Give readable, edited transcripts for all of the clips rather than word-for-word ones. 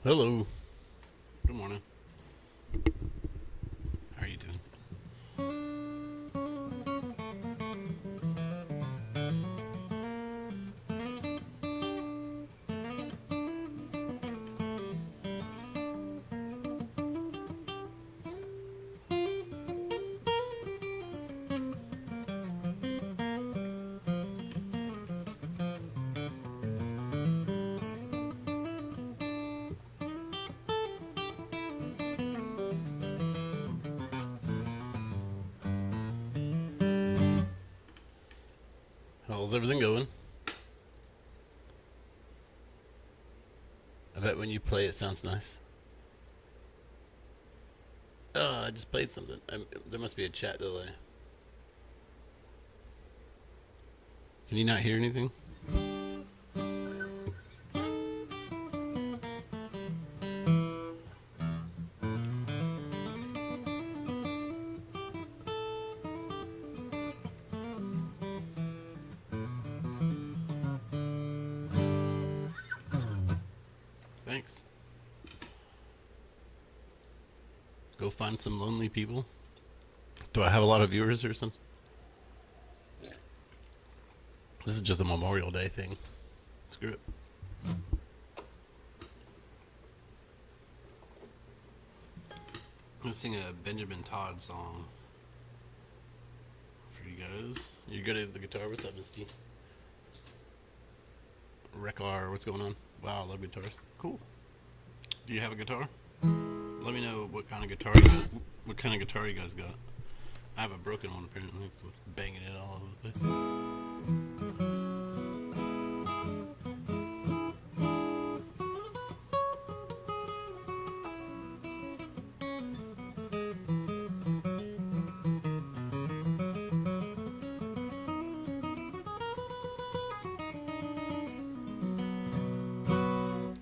Hello. Good morning. How are you doing? How's everything going? I bet when you play it sounds nice. Oh, I just played something. There must be a chat delay. Can you not hear anything? Thanks. Go find some lonely people. Do I have a lot of viewers or something? This is just a Memorial Day thing. Screw it. I'm gonna sing a Benjamin Todd song for you guys. You good at the guitar? What's up, Misty? Rekar, what's going on? Wow, I love guitars. Cool. Do you have a guitar? Let me know what kind of guitar you guys, what kind of guitar you guys got. I have a broken one apparently, so it's banging it all over the place.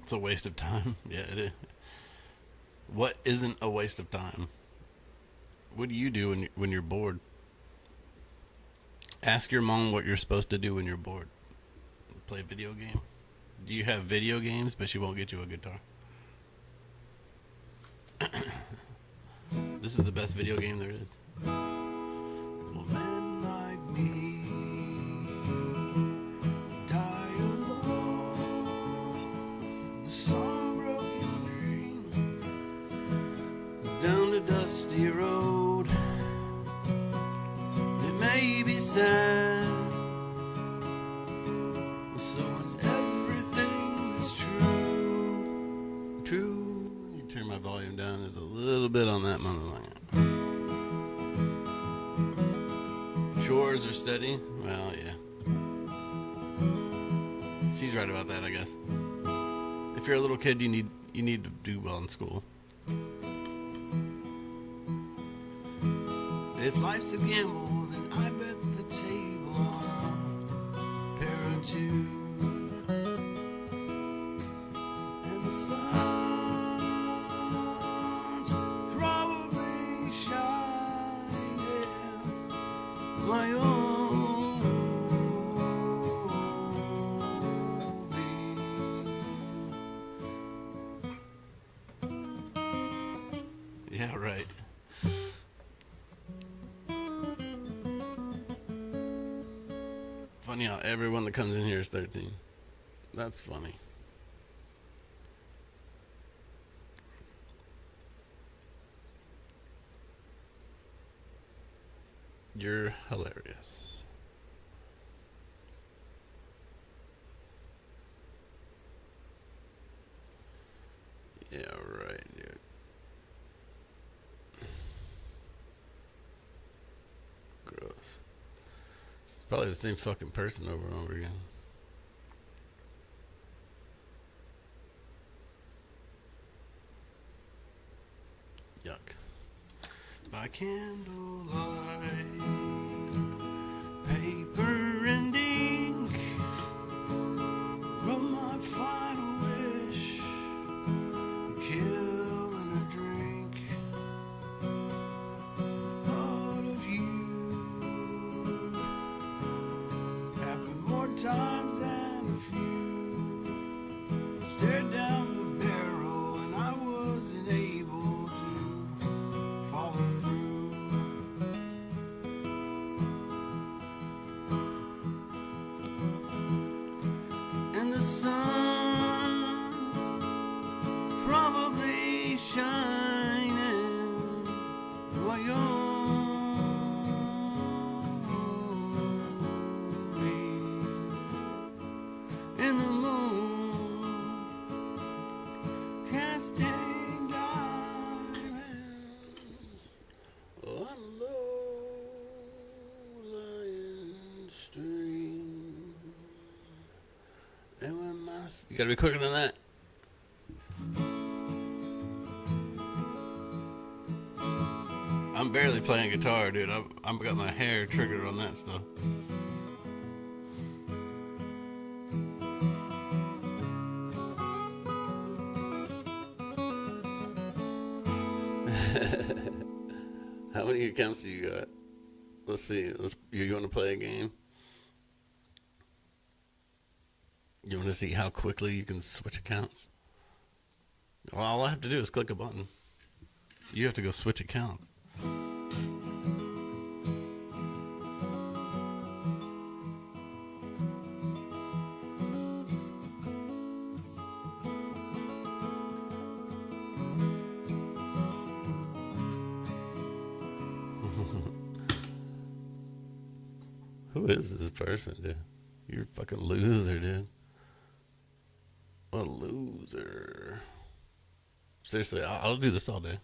It's a waste of time. Yeah, it is. What isn't a waste of time? What do you do when you're bored? Ask your mom what you're supposed to do when you're bored. Play a video game. Do you have video games, but she won't get you a guitar? This is the best video game there is. Well, men like me die alone with some broken dream down the dusty road. It may be sad, so is everything that's true. True. You turn my volume down. There's a little bit on that motherfucker. Chores are steady. Well, yeah. She's right about that, I guess. If you're a little kid, you need to do well in school. If life's a gamble, then I bet the table on parenthood. And the sun's probably shining my own beam. Yeah, right. Funny how everyone that comes in here is 13. That's funny. You're hilarious. Yeah, right, dude. Gross. It's probably the same fucking person over and over again. Yuck. By candlelight, paper and ink, wrote my final wish, killing a drink. Thought of you happened more times than a few. Stared down the barrel for you. In the moon, casting diamonds on low-lying stream. And when you gotta be quicker than that. I'm barely playing guitar, dude. I've got my hair triggered on that stuff. How many accounts do you got? Let's see. You want to play a game? You want to see how quickly you can switch accounts? Well, all I have to do is click a button. You have to go switch accounts. Who is this person, dude? You're a fucking loser, dude. What a loser. Seriously, I'll do this all day.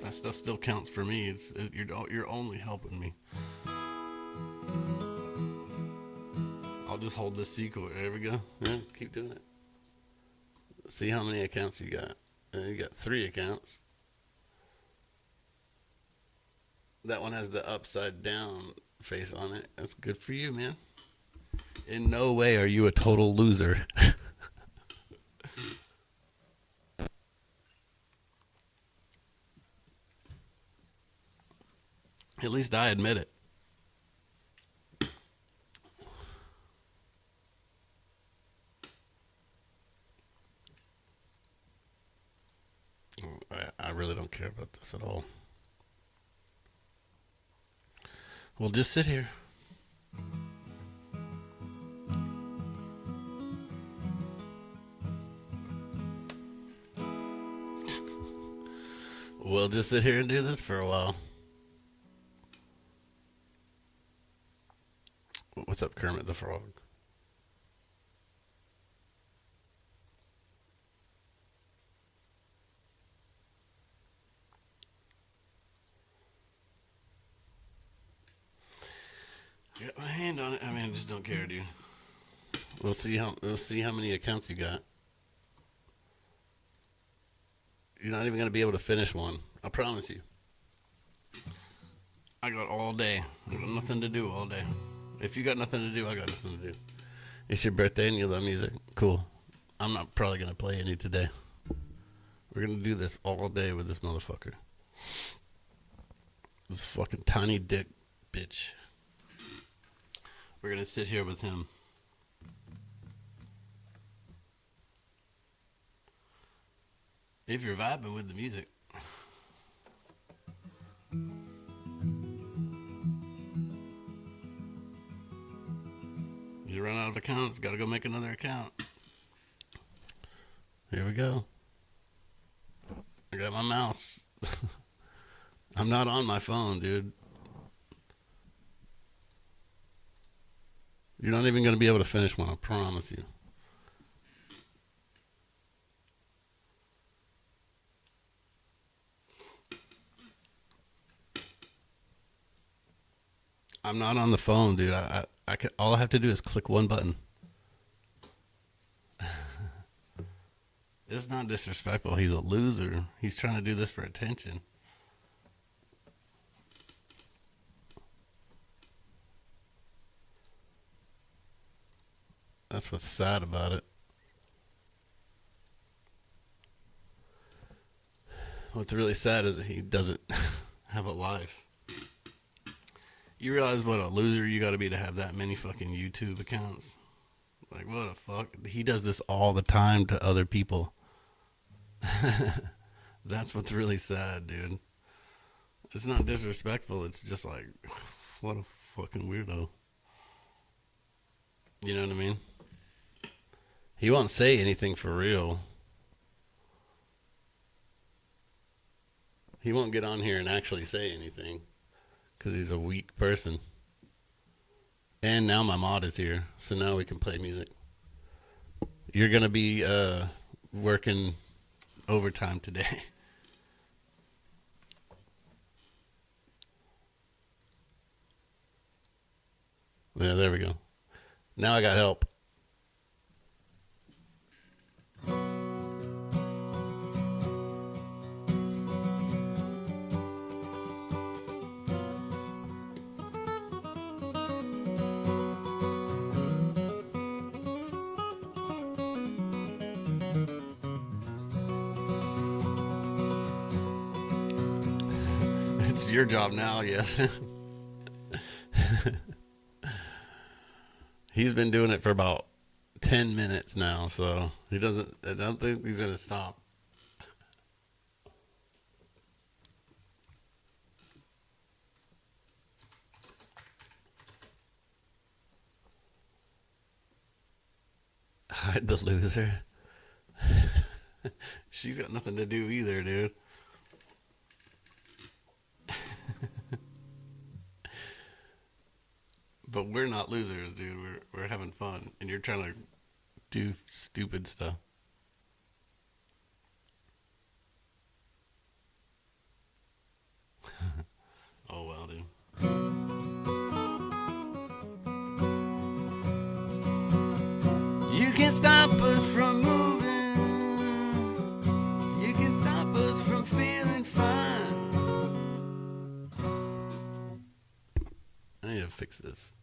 That stuff still counts for me. You're only helping me. I'll just hold this C chord. There we go. Yeah, keep doing it. See how many accounts you got. You got 3 accounts. That one has the upside down face on it. That's good for you, man. In no way are you a total loser. At least I admit it. I really don't care about this at all. Well, just sit here. We'll just sit here and do this for a while. What's up, Kermit the Frog? Got my hand on it. I mean, I just don't care, dude. We'll see how many accounts you got. You're not even gonna be able to finish one. I promise you. I got all day. I got nothing to do all day. If you got nothing to do, I got nothing to do. It's your birthday and you love music. Cool. I'm not probably gonna play any today. We're gonna do this all day with this motherfucker. This fucking tiny dick bitch. We're gonna sit here with him. If you're vibing with the music. You run out of accounts, gotta go make another account. Here we go. I got my mouse. I'm not on my phone, dude. You're not even going to be able to finish one, I promise you. I'm not on the phone, dude. All I have to do is click one button. It's not disrespectful. He's a loser. He's trying to do this for attention. That's what's sad about it. What's really sad is that he doesn't have a life. You realize what a loser you gotta be to have that many fucking YouTube accounts? Like, what the fuck? He does this all the time to other people. That's what's really sad, dude. It's not disrespectful. It's just like, what a fucking weirdo. You know what I mean? He won't say anything for real. He won't get on here and actually say anything because he's a weak person. And now my mod is here, so now we can play music. You're gonna be working overtime today. Yeah, there we go. Now I got help. It's your job now, yes. He's been doing it for about 10 minutes now, so I don't think he's going to stop. Hide the loser. She's got nothing to do either, dude. But we're not losers, dude. We're having fun, and you're trying to do stupid stuff. Oh well, dude. You can't stop us from moving. You can stop us from feeling fine. I need to fix this.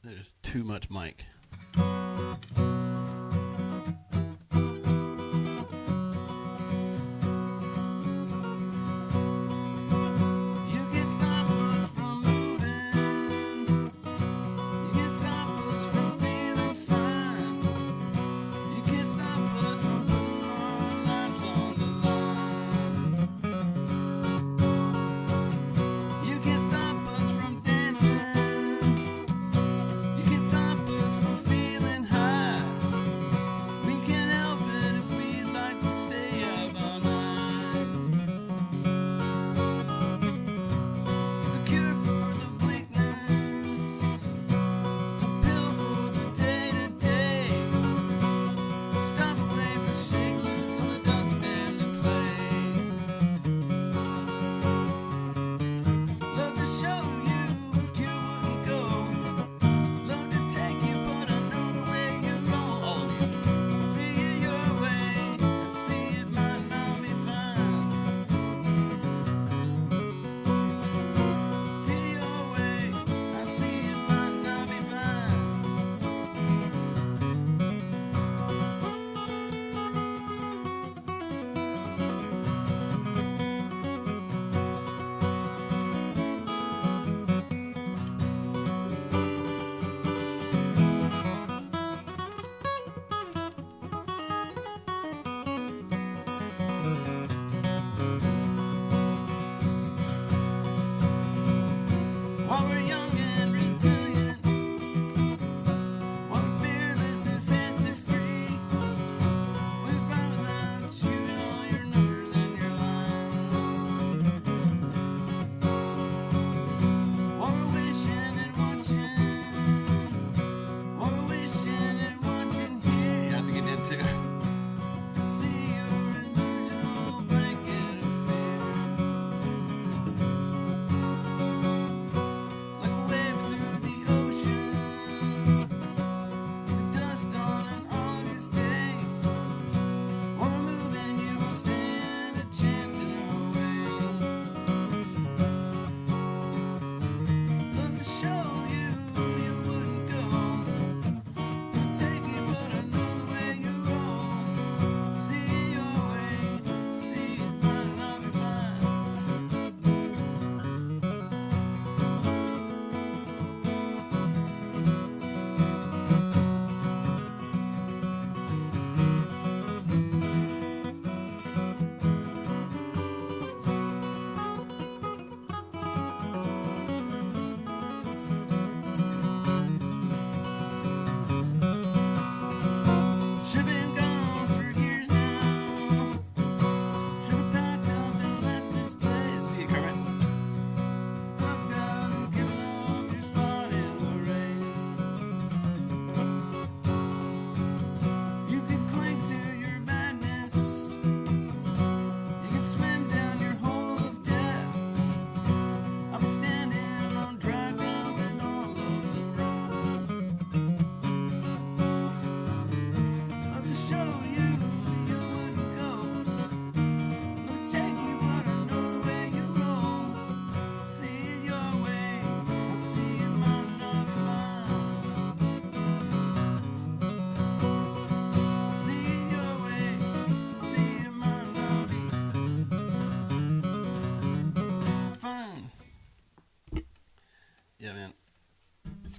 There's too much mic.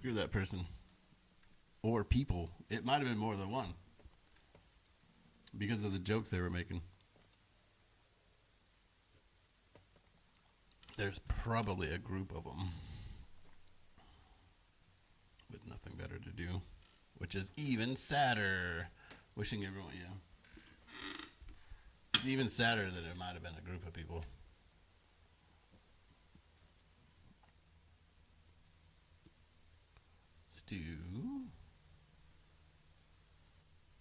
Screw that person. Or people. It might have been more than one. Because of the jokes they were making. There's probably a group of them. With nothing better to do. Which is even sadder. Wishing everyone, yeah. It's even sadder that it might have been a group of people. Stew.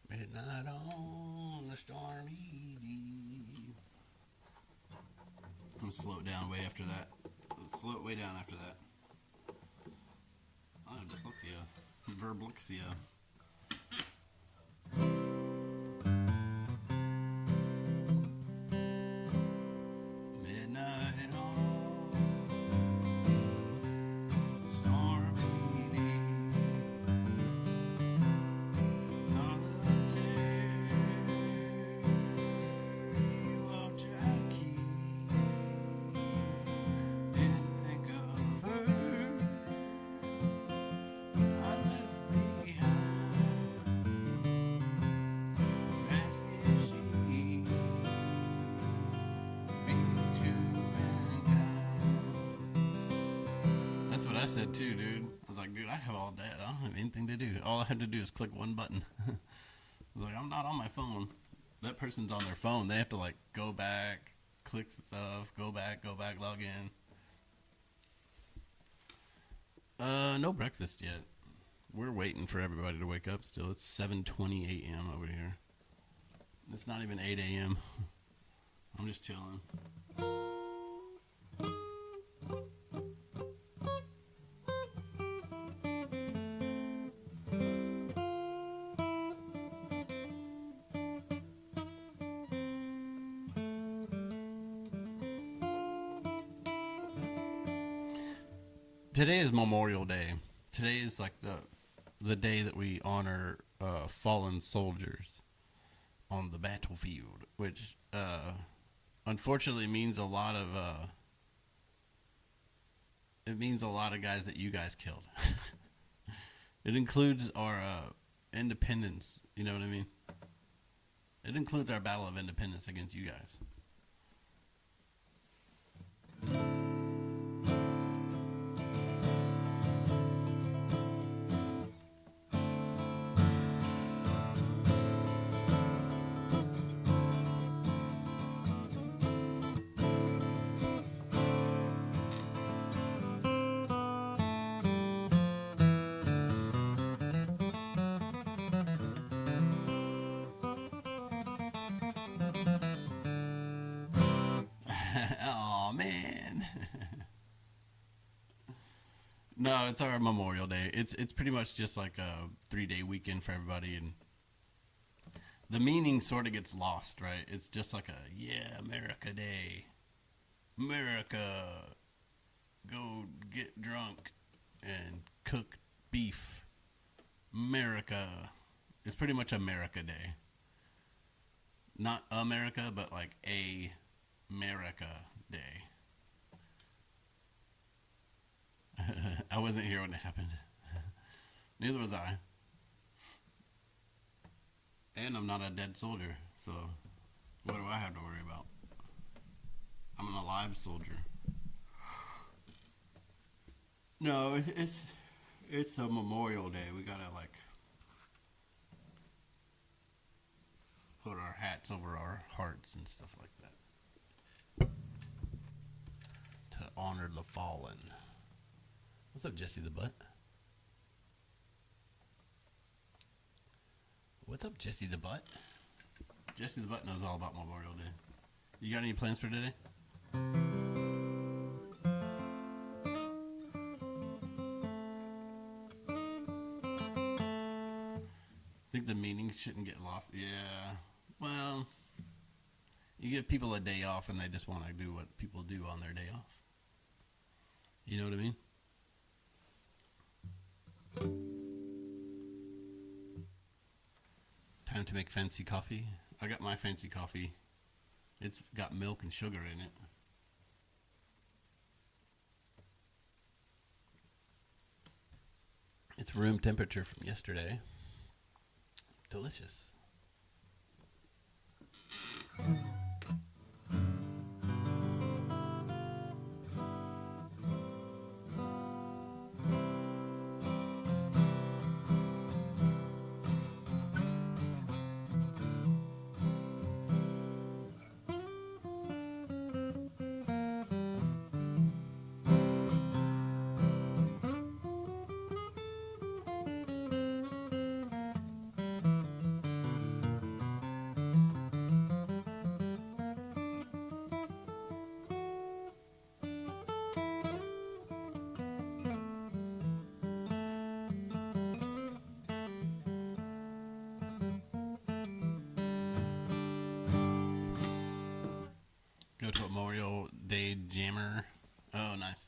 Midnight on the stormy deep. I'm gonna slow it down way after that. Slow it way down after that. Oh, dyslexia. Verblexia. Midnight on the stormy deep. I said too, dude. I was like, dude, I have all day. I don't have anything to do. All I had to do is click one button. I was like, I'm not on my phone. That person's on their phone. They have to like go back, click stuff, go back, log in. No breakfast yet. We're waiting for everybody to wake up still. It's 7:20 a.m. over here. It's not even 8 a.m. I'm just chilling. Today is Memorial Day. Today is like the day that we honor fallen soldiers on the battlefield, which unfortunately means a lot of it means a lot of guys that you guys killed. It includes our independence. You know what I mean? It includes our battle of independence against you guys. Oh man. No, it's our Memorial Day. It's pretty much just like a 3-day weekend for everybody, and the meaning sort of gets lost, right? It's just like America Day. America, go get drunk and cook beef. America. It's pretty much America Day. Not America, but like America Day. I wasn't here when it happened. Neither was I. And I'm not a dead soldier, so what do I have to worry about? I'm an alive soldier. No, it's a Memorial Day. We gotta like put our hats over our hearts and stuff like that to honor the fallen. What's up, Jesse the Butt? What's up, Jesse the Butt? Jesse the Butt knows all about Memorial Day. You got any plans for today? Think the meaning shouldn't get lost? Yeah. Well, you give people a day off and they just want to do what people do on their day off. You know what I mean? Time to make fancy coffee. I got my fancy coffee. It's got milk and sugar in it. It's room temperature from yesterday. Delicious. Go to a Memorial Day jammer. Oh, nice.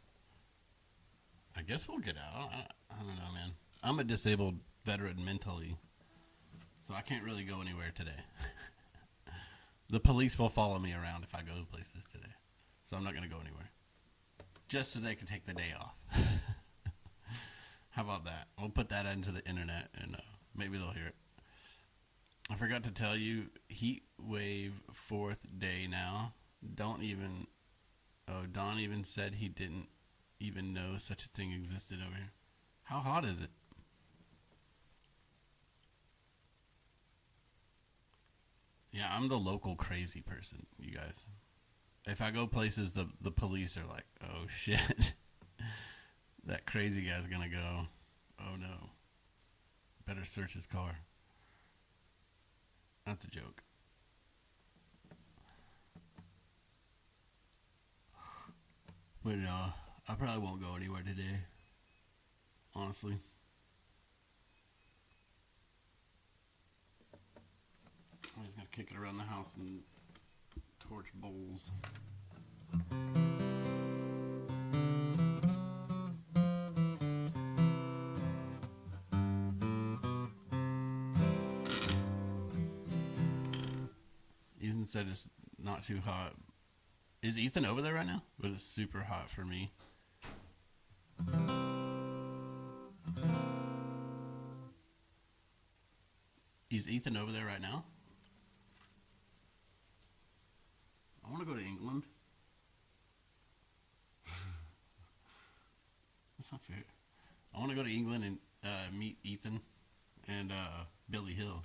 I guess we'll get out. I don't know, man. I'm a disabled veteran mentally, so I can't really go anywhere today. The police will follow me around if I go to places today, so I'm not going to go anywhere. Just so they can take the day off. How about that? We'll put that into the internet, and maybe they'll hear it. I forgot to tell you, heat wave 4th day now. Don even said he didn't even know such a thing existed over here. How hot is it? Yeah, I'm the local crazy person, you guys. If I go places, the police are like, oh shit. That crazy guy's gonna go. Oh no. Better search his car. That's a joke. But I probably won't go anywhere today. Honestly. I'm just gonna kick it around the house and torch bowls. Ethan said it's not too hot. Is Ethan over there right now? But it's super hot for me. Is Ethan over there right now? I want to go to England. That's not fair. I want to go to England and meet Ethan and Billy Hill.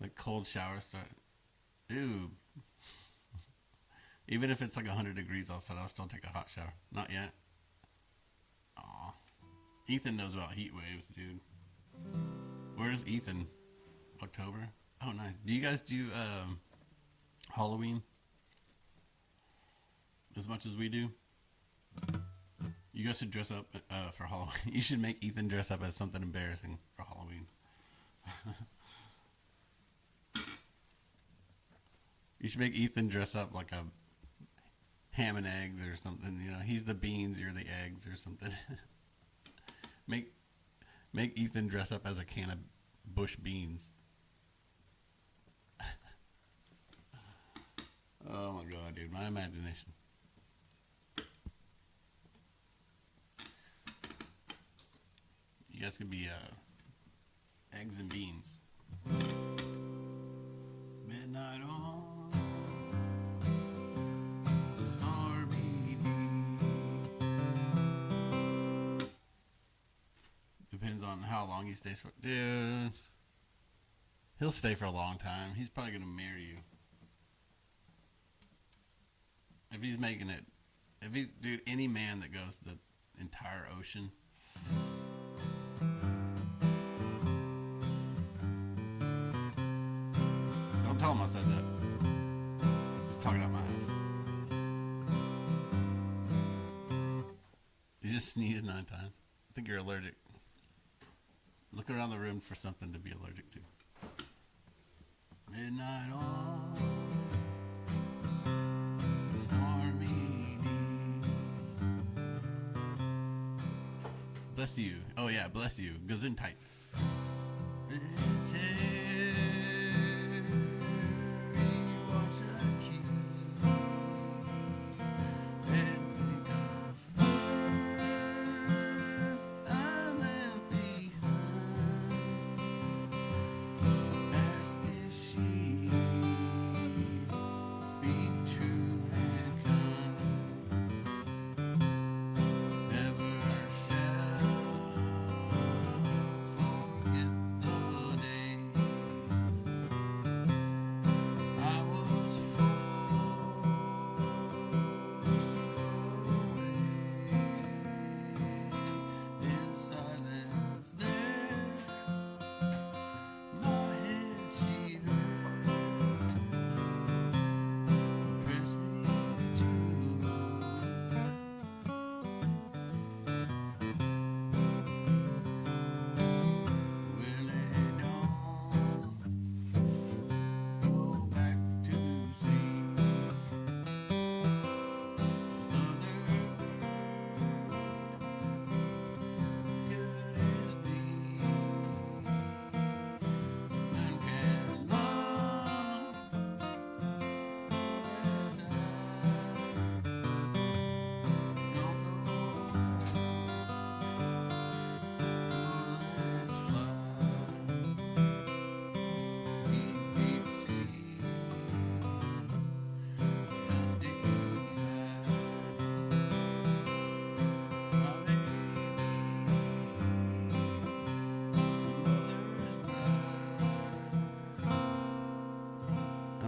Like cold shower start. Ew. Even if it's like 100 degrees outside, I'll still take a hot shower. Not yet. Aw. Ethan knows about heat waves, dude. Where's Ethan? October? Oh, nice. Do you guys do Halloween as much as we do? You guys should dress up for Halloween. You should make Ethan dress up as something embarrassing for Halloween. You should make Ethan dress up like a ham and eggs or something. You know, he's the beans, you're the eggs or something. Make Ethan dress up as a can of bush beans. Oh my god, dude, my imagination. You guys could be eggs and beans. Midnight on the stormy deep. Depends on how long he stays for. Dude, he'll stay for a long time. He's probably gonna marry you. If he's making it, dude, any man that goes the entire ocean. Don't tell him I said that. Just talking out my ass. You just sneezed 9 times. I think you're allergic. Look around the room for something to be allergic to. Midnight on the stormy deep. Bless you. Oh yeah, bless you. Gesundheit.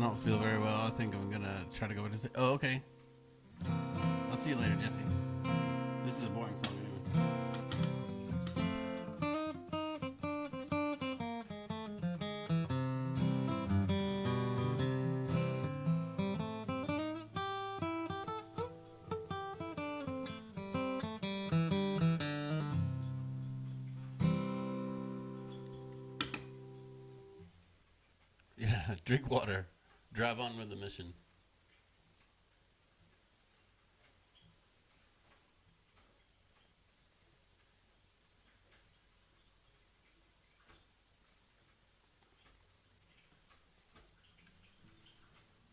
don't feel very well. I think I'm gonna try to go to sleep. Oh, okay. I'll see you later, Jesse. This is a boring song anyway. Yeah, drink water. Drive on with the mission.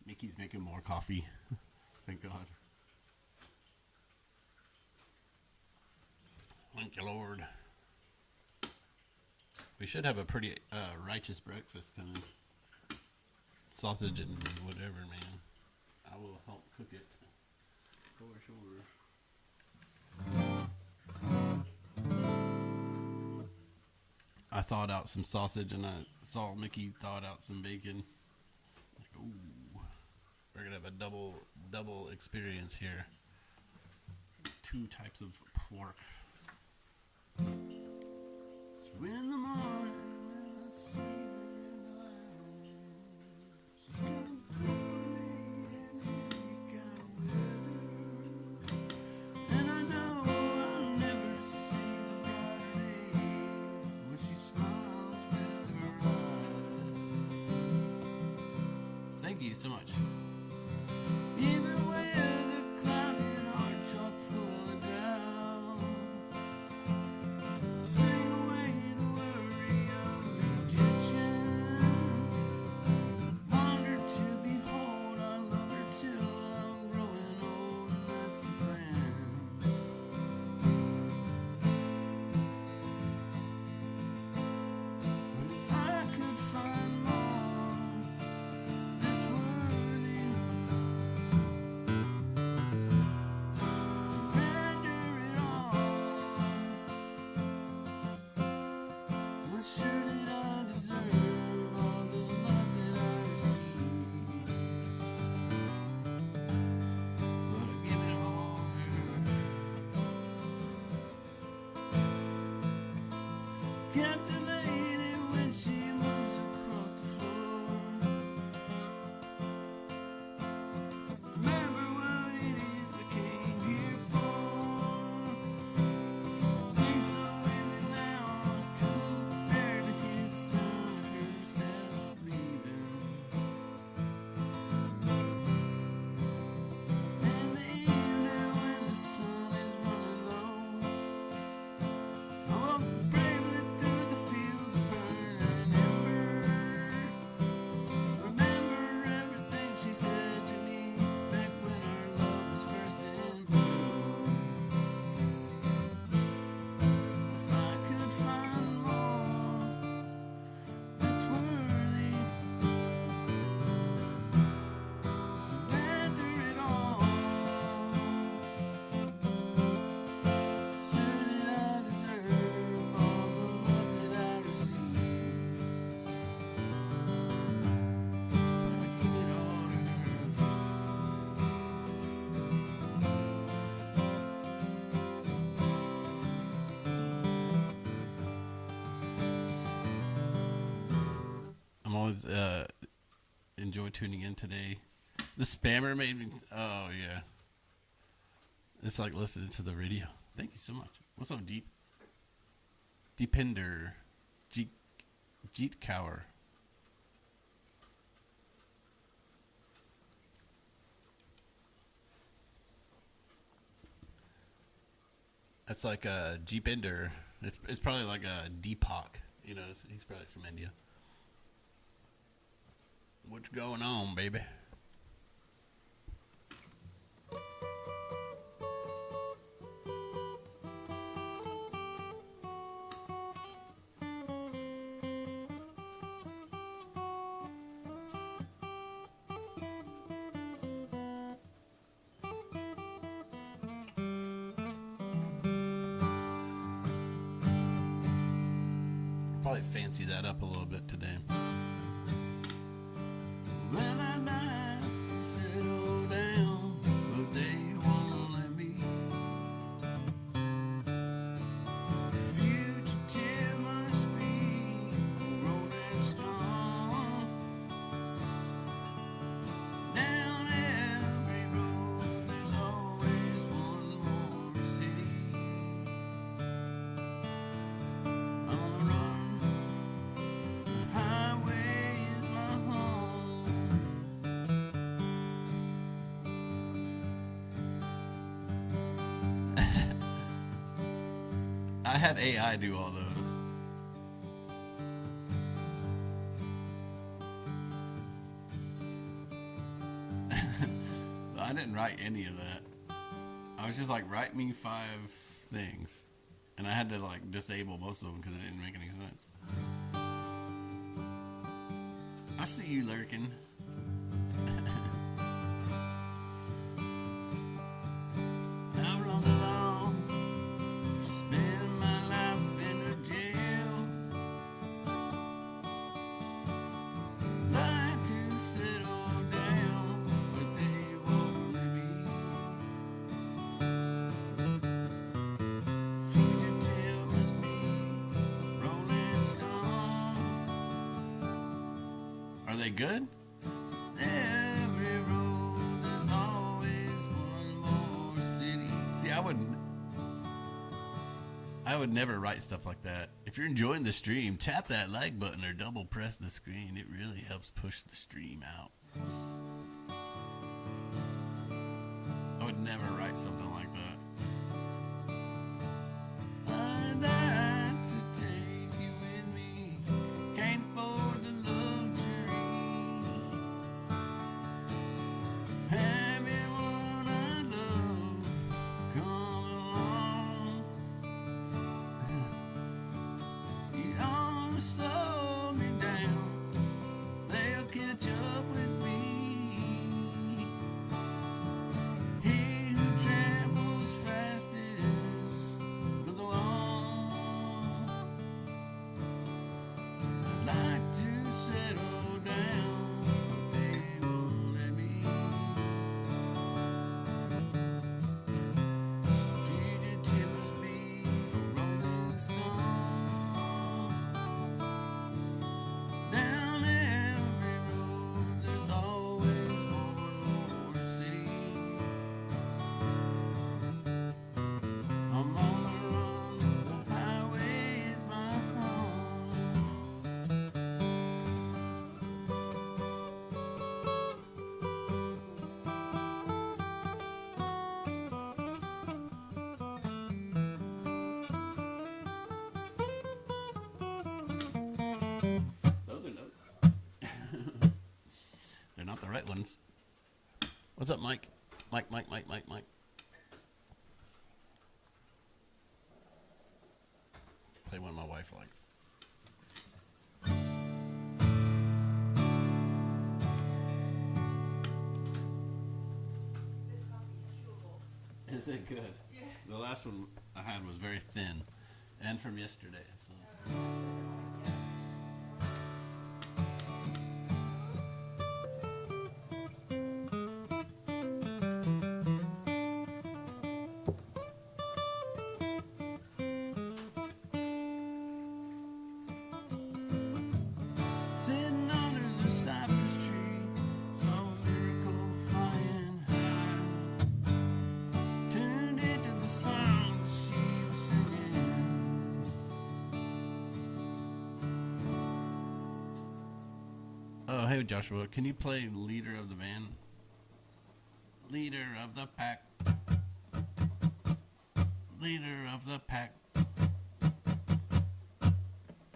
Mickey's making more coffee. Thank God. Thank you, Lord. We should have a pretty righteous breakfast coming. Sausage and whatever, man. I will help cook it. For sure. I thawed out some sausage and I saw Mickey thawed out some bacon. Like, ooh. We're gonna have a double experience here. 2 types of pork. So in the morning when I see her in the lounge, she comes through me in any kind of weather. And I know I'll never see the brighter day when she smiles with her eyes. Thank you so much. Even weather cloudy and hard chock full of doubt, sing away the worry of rejection. Wonder to behold, I love her till I'm growing old, and that's the plan. But if I could find more that's worthy, surrender it all. Not sure that I deserve all the love that I receive, but I give it all her. Captain Lady when she moves across the floor. Remember what it is I came here for. Seems so easy now compared to his son, her steps leaving. And the evening when the sun is running low, I walk bravely through the fields of burning ember. Remember everything she said to me back when our love was first in bloom. If I could find more that's worthy, surrender it all. Sure that I deserve all the love that I receive, but I give it all to her. I'm always enjoy tuning in today. The spammer made me. Oh yeah, it's like listening to the radio. Thank you so much. What's up, Deepinder, Jeet Cower. That's like a Jeepinder. It's probably like a Deepak. You know, he's probably from India. What's going on, baby? Probably fancy that up a little bit today. Well, had AI do all those. I didn't write any of that. I was just like, write me 5 things. And I had to like disable most of them because it didn't make any sense. I see you lurking. How long along? Spend my life in a jail. Like to settle down, but they won't let me. Fugitive must be Rolling Stone. Are they good? Every road, there's always one more city. See, I would never write stuff like that. If you're enjoying the stream, tap that like button or double press the screen. It really helps push the stream out. I would never write something like that. I'd like to take you with me. Can't afford the luxury. Everyone I love, come along. You don't slow me down. They'll catch up with me. He who travels fastest goes along. I'd like to settle down, but they won't let me. Fugitive must be a rolling stone. Down every road, there's always one more city. I'm on the run, the highway is my home. Those are notes. They're not the right ones. What's up, Mike? Mike. Play one my wife likes. Is it good? Yeah. The last one I had was very thin, and from yesterday. So. Sitting under the cypress tree, saw a miracle flying high. Tuned into the songs she was singing. Oh, hey Joshua, can you play Leader of the Band? Leader of the pack. Leader of the pack.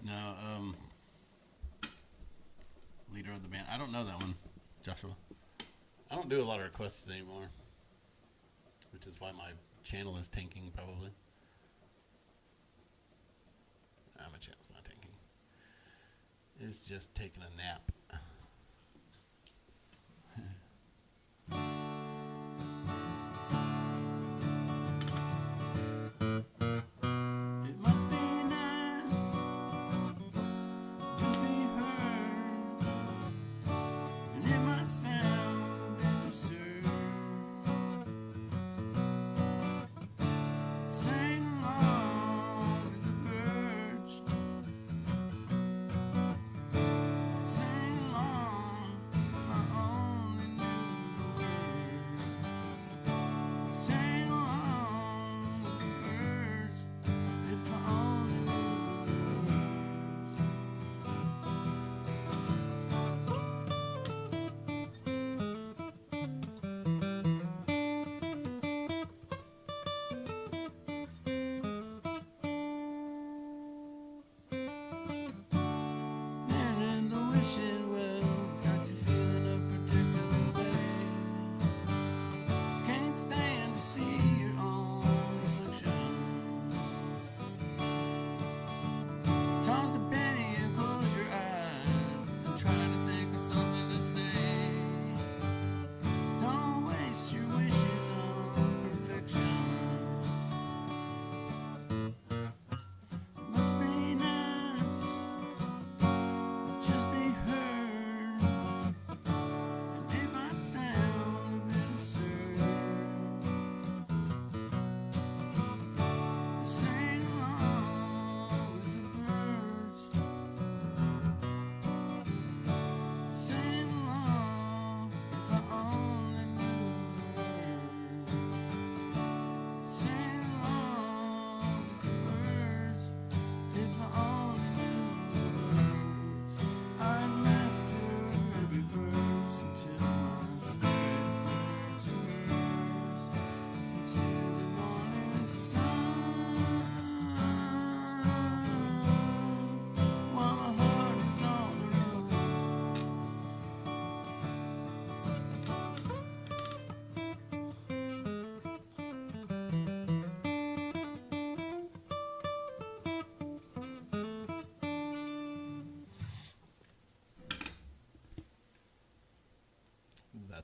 No, Leader of the Band. I don't know that one, Joshua. I don't do a lot of requests anymore, which is why my channel is tanking, probably. Nah, my channel's not tanking. It's just taking a nap. It must be nice, just be heard, and it might sound absurd. Sing along to the birds, sing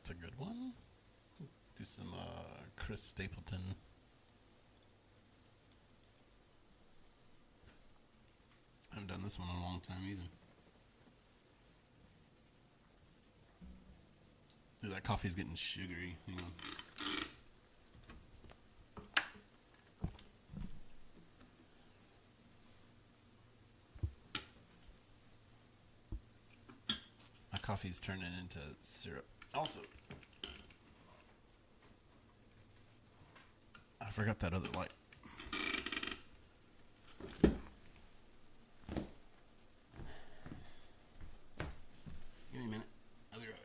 That's a good one. Do some Chris Stapleton. I haven't done this one in a long time either. Dude, that coffee's getting sugary. Hang on. My coffee's turning into syrup. Also, I forgot that other light. Give me a minute. I'll be right back.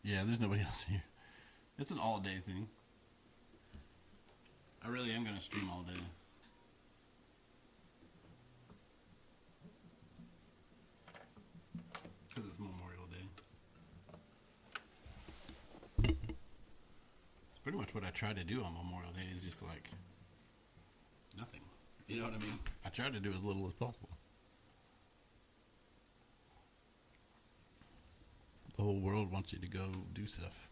Yeah, there's nobody else here. It's an all-day thing. I really am going to stream all day. Because it's Memorial Day. It's pretty much what I try to do on Memorial Day is just like nothing. You know what I mean? I try to do as little as possible. The whole world wants you to go do stuff.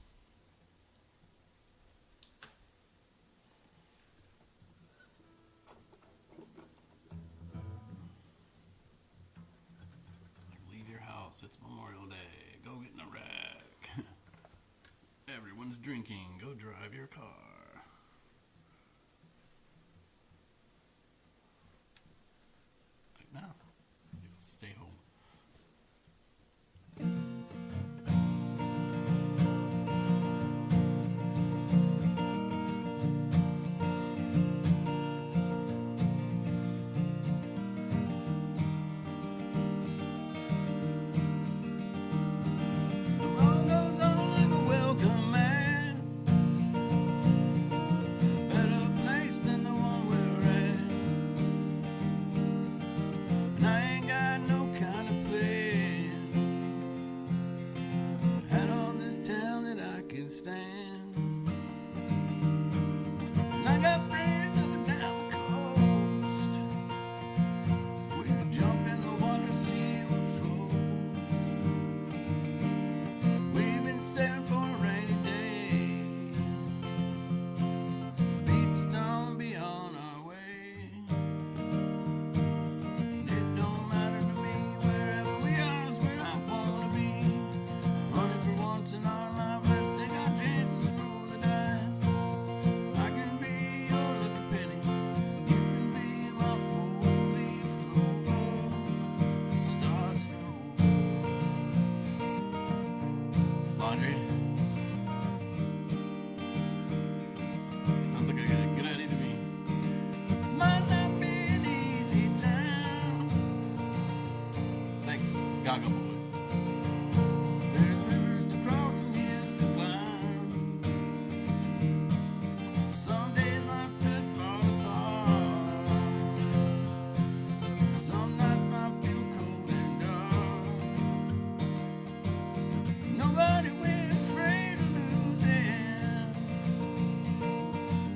Like, leave your house. It's Memorial Day. Go get in a wreck. Everyone's drinking. Go drive your car. Like, no. Stay home. Chicago boy. There's rivers to cross and hills to climb. Some days might fit far apart. Some nights might feel cold and dark. Nobody we're afraid of losing.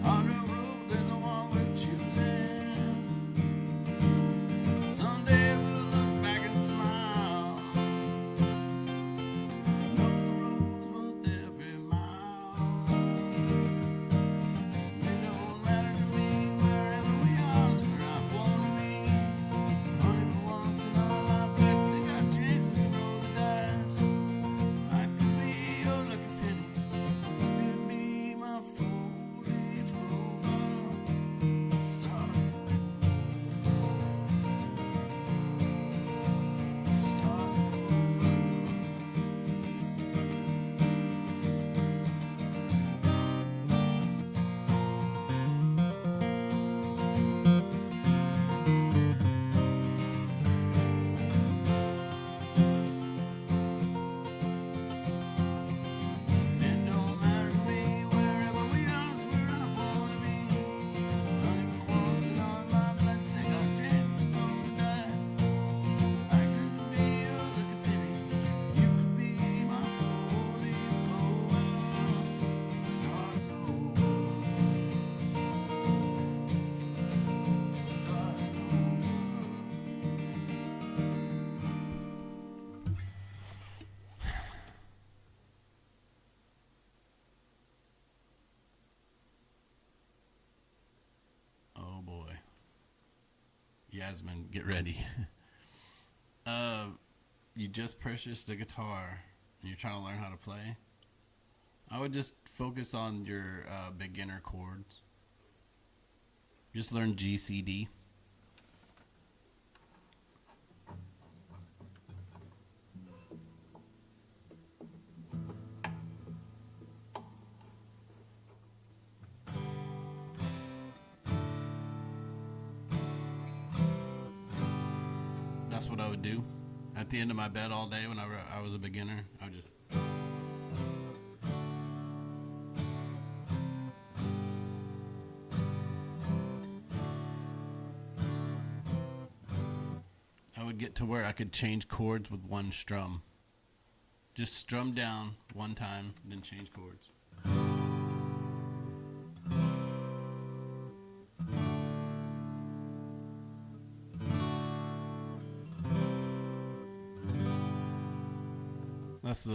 On the road there's the one we're choosing. Someday we'll look back and smile. Yasmin, get ready. uh, you just purchased a guitar and you're trying to learn how to play. I would just focus on your beginner chords. Just learn G, C, D. That's what I would do. At the end of my bed all day whenever I was a beginner, I would just... I would get to where I could change chords with one strum. Just strum down one time, then change chords. That's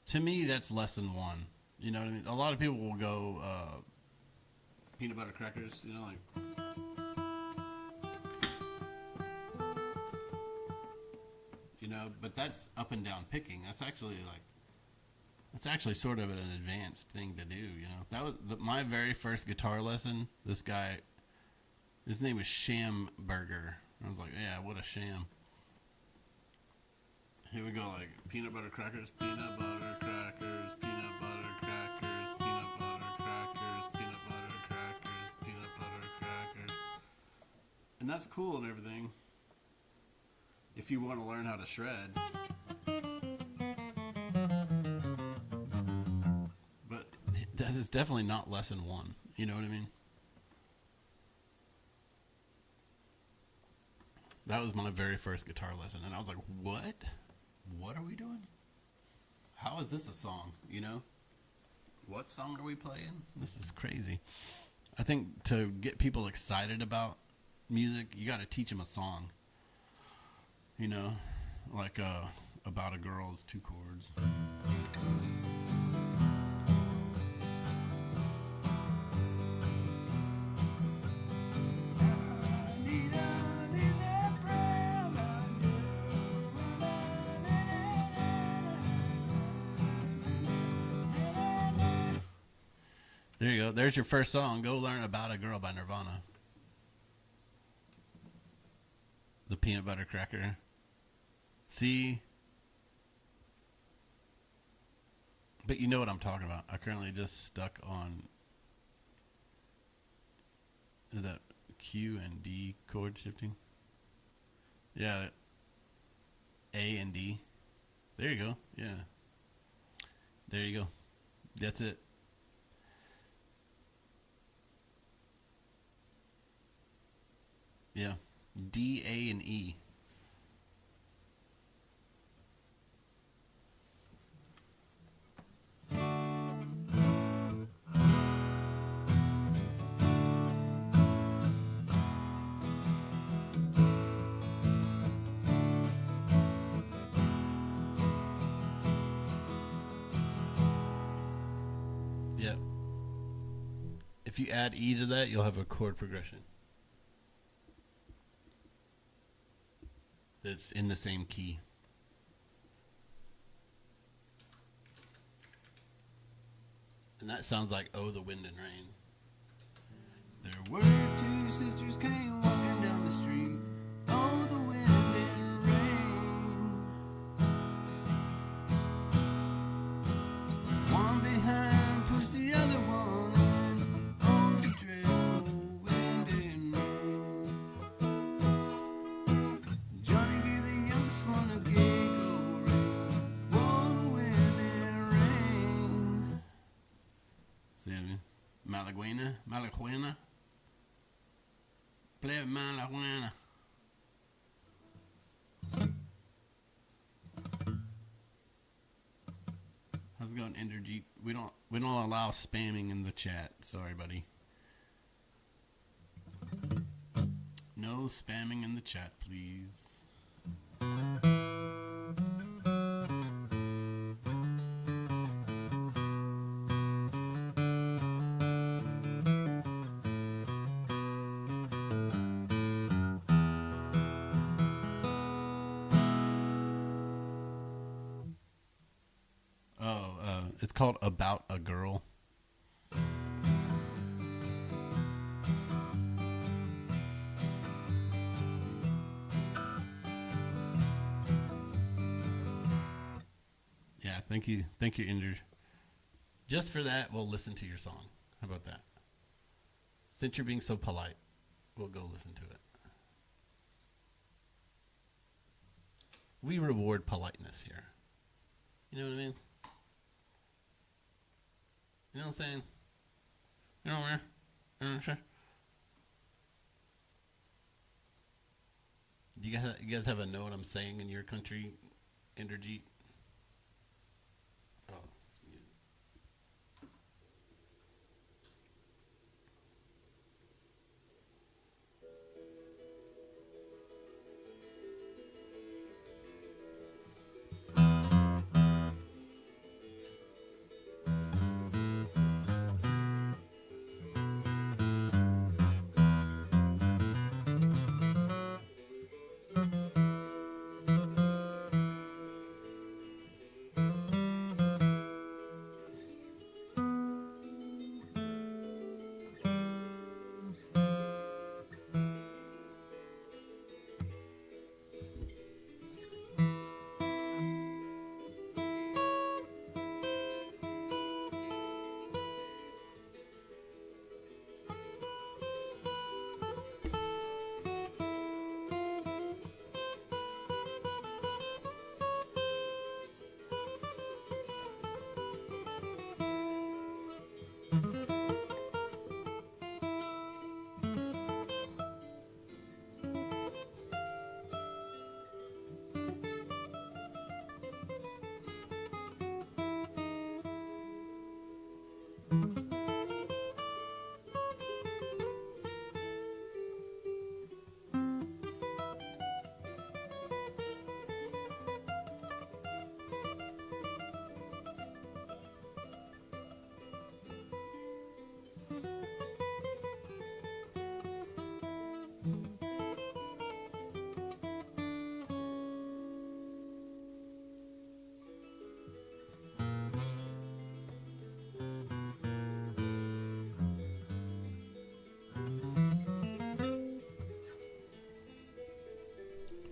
to me, that's lesson one. You know what I mean? A lot of people will go peanut butter crackers, you know, like... You know, but that's up and down picking. That's actually sort of an advanced thing to do, you know. That was my very first guitar lesson. This guy, his name was Shamburger. I was like, yeah, what a sham. Here we go, like peanut butter crackers, peanut butter crackers, peanut butter crackers, peanut butter crackers, peanut butter crackers, peanut butter crackers. And that's cool and everything. If you want to learn how to shred. But that is definitely not lesson one. You know what I mean? That was my very first guitar lesson. And I was like, what? What are we doing? How is this a song? You know? What song are we playing? This is crazy. I think to get people excited about music, you got to teach them a song. You know, like About a Girl's two chords. There you go. There's your first song. Go learn About a Girl by Nirvana. The peanut butter cracker. See? But you know what I'm talking about. I currently just stuck on... Is that Q and D chord shifting? Yeah. A and D. There you go. Yeah. There you go. That's it. Yeah. D, A, and E. Yep. If you add E to that, you'll have a chord progression that's in the same key. And that sounds like Oh, the Wind and Rain. There were two sisters came walking down the street. Oh, the wind and rain. One behind pushed the other one in. Oh, the dreadful wind and rain. Johnny gave the youngest one a giggle ring. Oh, the wind and rain. See what I mean? Malaguena. Play Malaguena. How's it going, Enderjeet? We don't allow spamming in the chat. Sorry, buddy. No spamming in the chat, please. It's called About a Girl. Yeah, thank you. Thank you, Ender. Just for that, we'll listen to your song. How about that? Since you're being so polite, we'll go listen to it. We reward politeness here. You know what I mean? You know what I'm saying? You know what I mean? You know what I'm saying? You guys have a know what I'm saying in your country, Enderjeet? Oh, it's muted.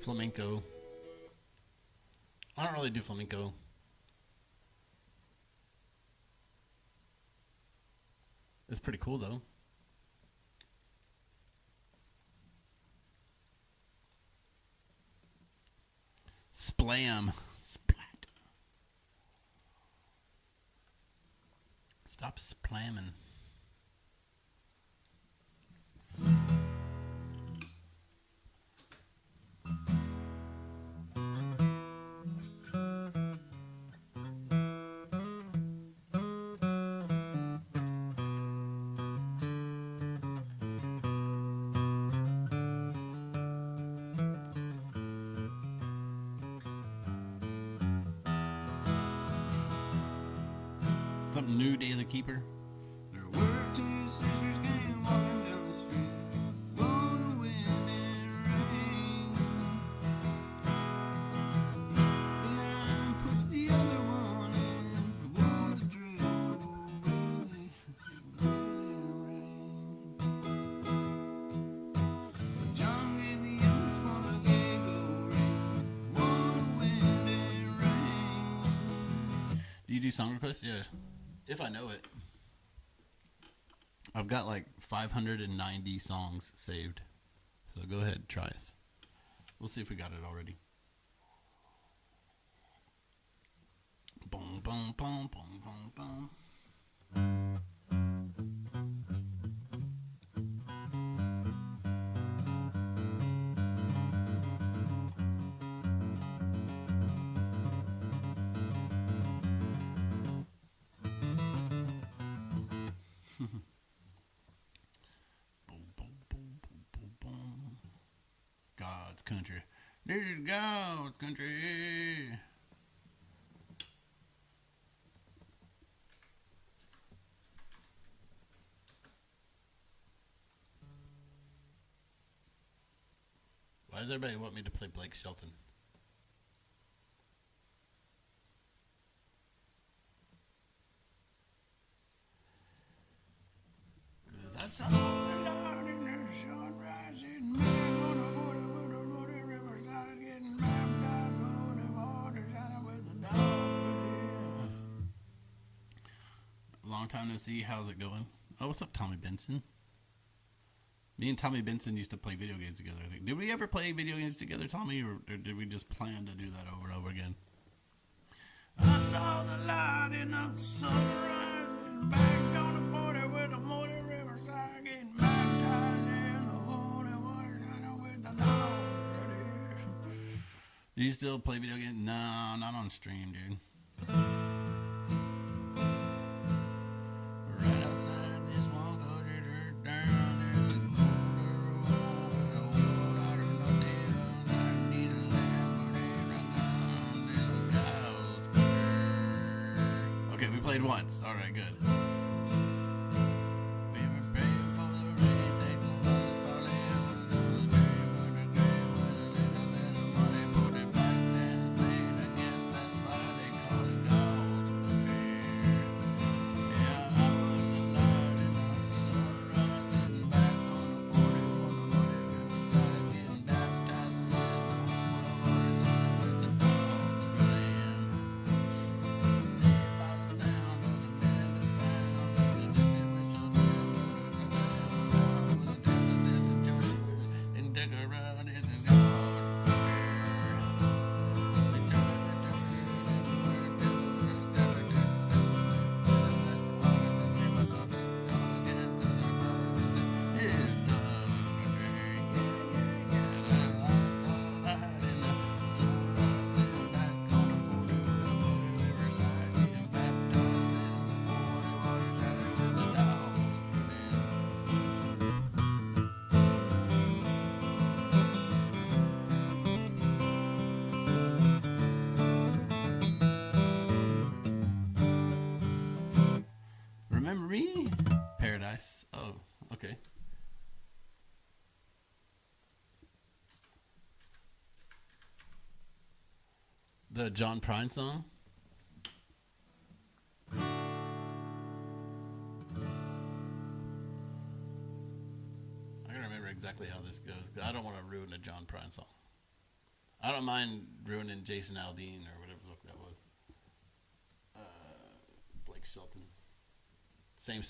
Flamenco. I don't really do flamenco. It's pretty cool though. Splam. Splat. Stop splamming. Something new, Day of the Keeper. There were two sisters came walking down the street, oh, the wind and rain. And pushed the other one in, wore the dreadful rain. John gave the youngest one a giggle ring, wore the wind and rain. Do you do song requests? Yeah. If I know it. I've got like 590 songs saved. So go ahead, try us. We'll see if we got it already. Boom, boom, boom, boom, boom, boom. God's country. This is God's country. Why does everybody want me to play Blake Shelton? long time no see. How's it going? Oh, what's up, Tommy Benson? Me and Tommy Benson used to play video games together. I think. Did we ever play video games together, Tommy, or did we just plan to do that over and over again? I saw the light in the sunrise, back on the border with the Moody Riverside, getting baptized in the holy water, with the dogs. Do you still play video games? No, not on stream, dude. Right outside this wall, go down there, the Motor Road, the old daughter, no deal, I need a lamb, but there's a house. Okay, we played once. All right, good. We were praying for the rain, thinking about the folly of the day, but the day was a little bit of money, put it back and played. I guess that's why they call it God's country. Yeah, I was alive in the sunrise, sitting back on the 41 Muddy Riverside, getting baptized in the waters with the dogs playing. Saved by the sound of the men that found the distant whistle was a television judge and dig around in the God's Remember me? Paradise. Oh, okay. The John Prine song? I gotta remember exactly how this goes, 'cause I don't want to ruin a John Prine song. I don't mind ruining Jason Aldean or whatever the fuck that was. Blake Shelton. Same.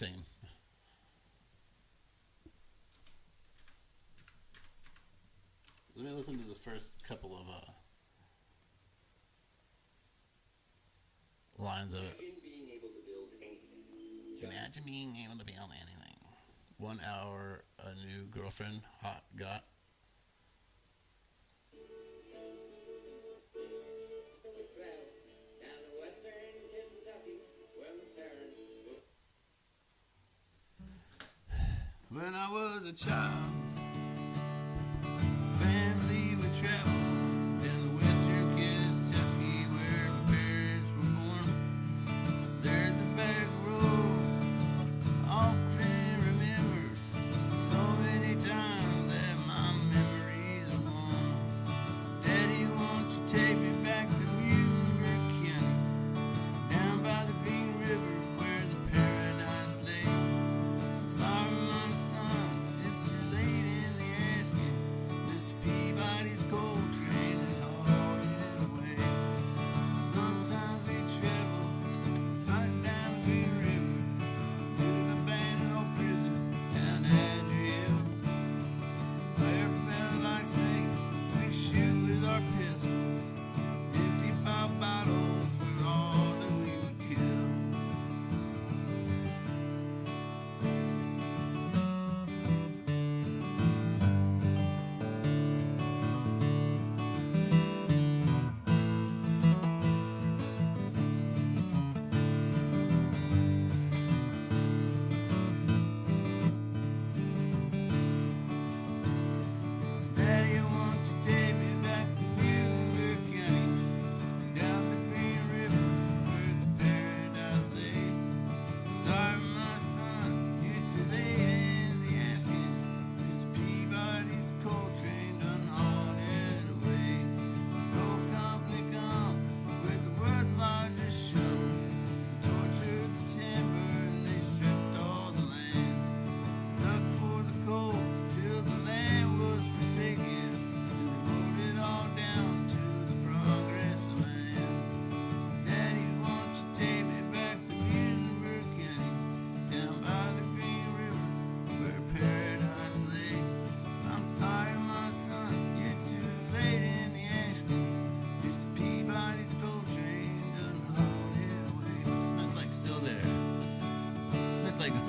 Let me listen to the first couple of lines of it. Imagine being able to build anything. Imagine being able to build anything. 1 hour, a new girlfriend, hot got. We traveled down to western Kentucky when the parents were When I was a child, family would travel down the western Kentucky where my parents were born. There's a back road I often remember, so many times that my memories are gone. Daddy, won't you take me back to Muir County, down by the Green River where the paradise lay. Sorry, my son, it's too late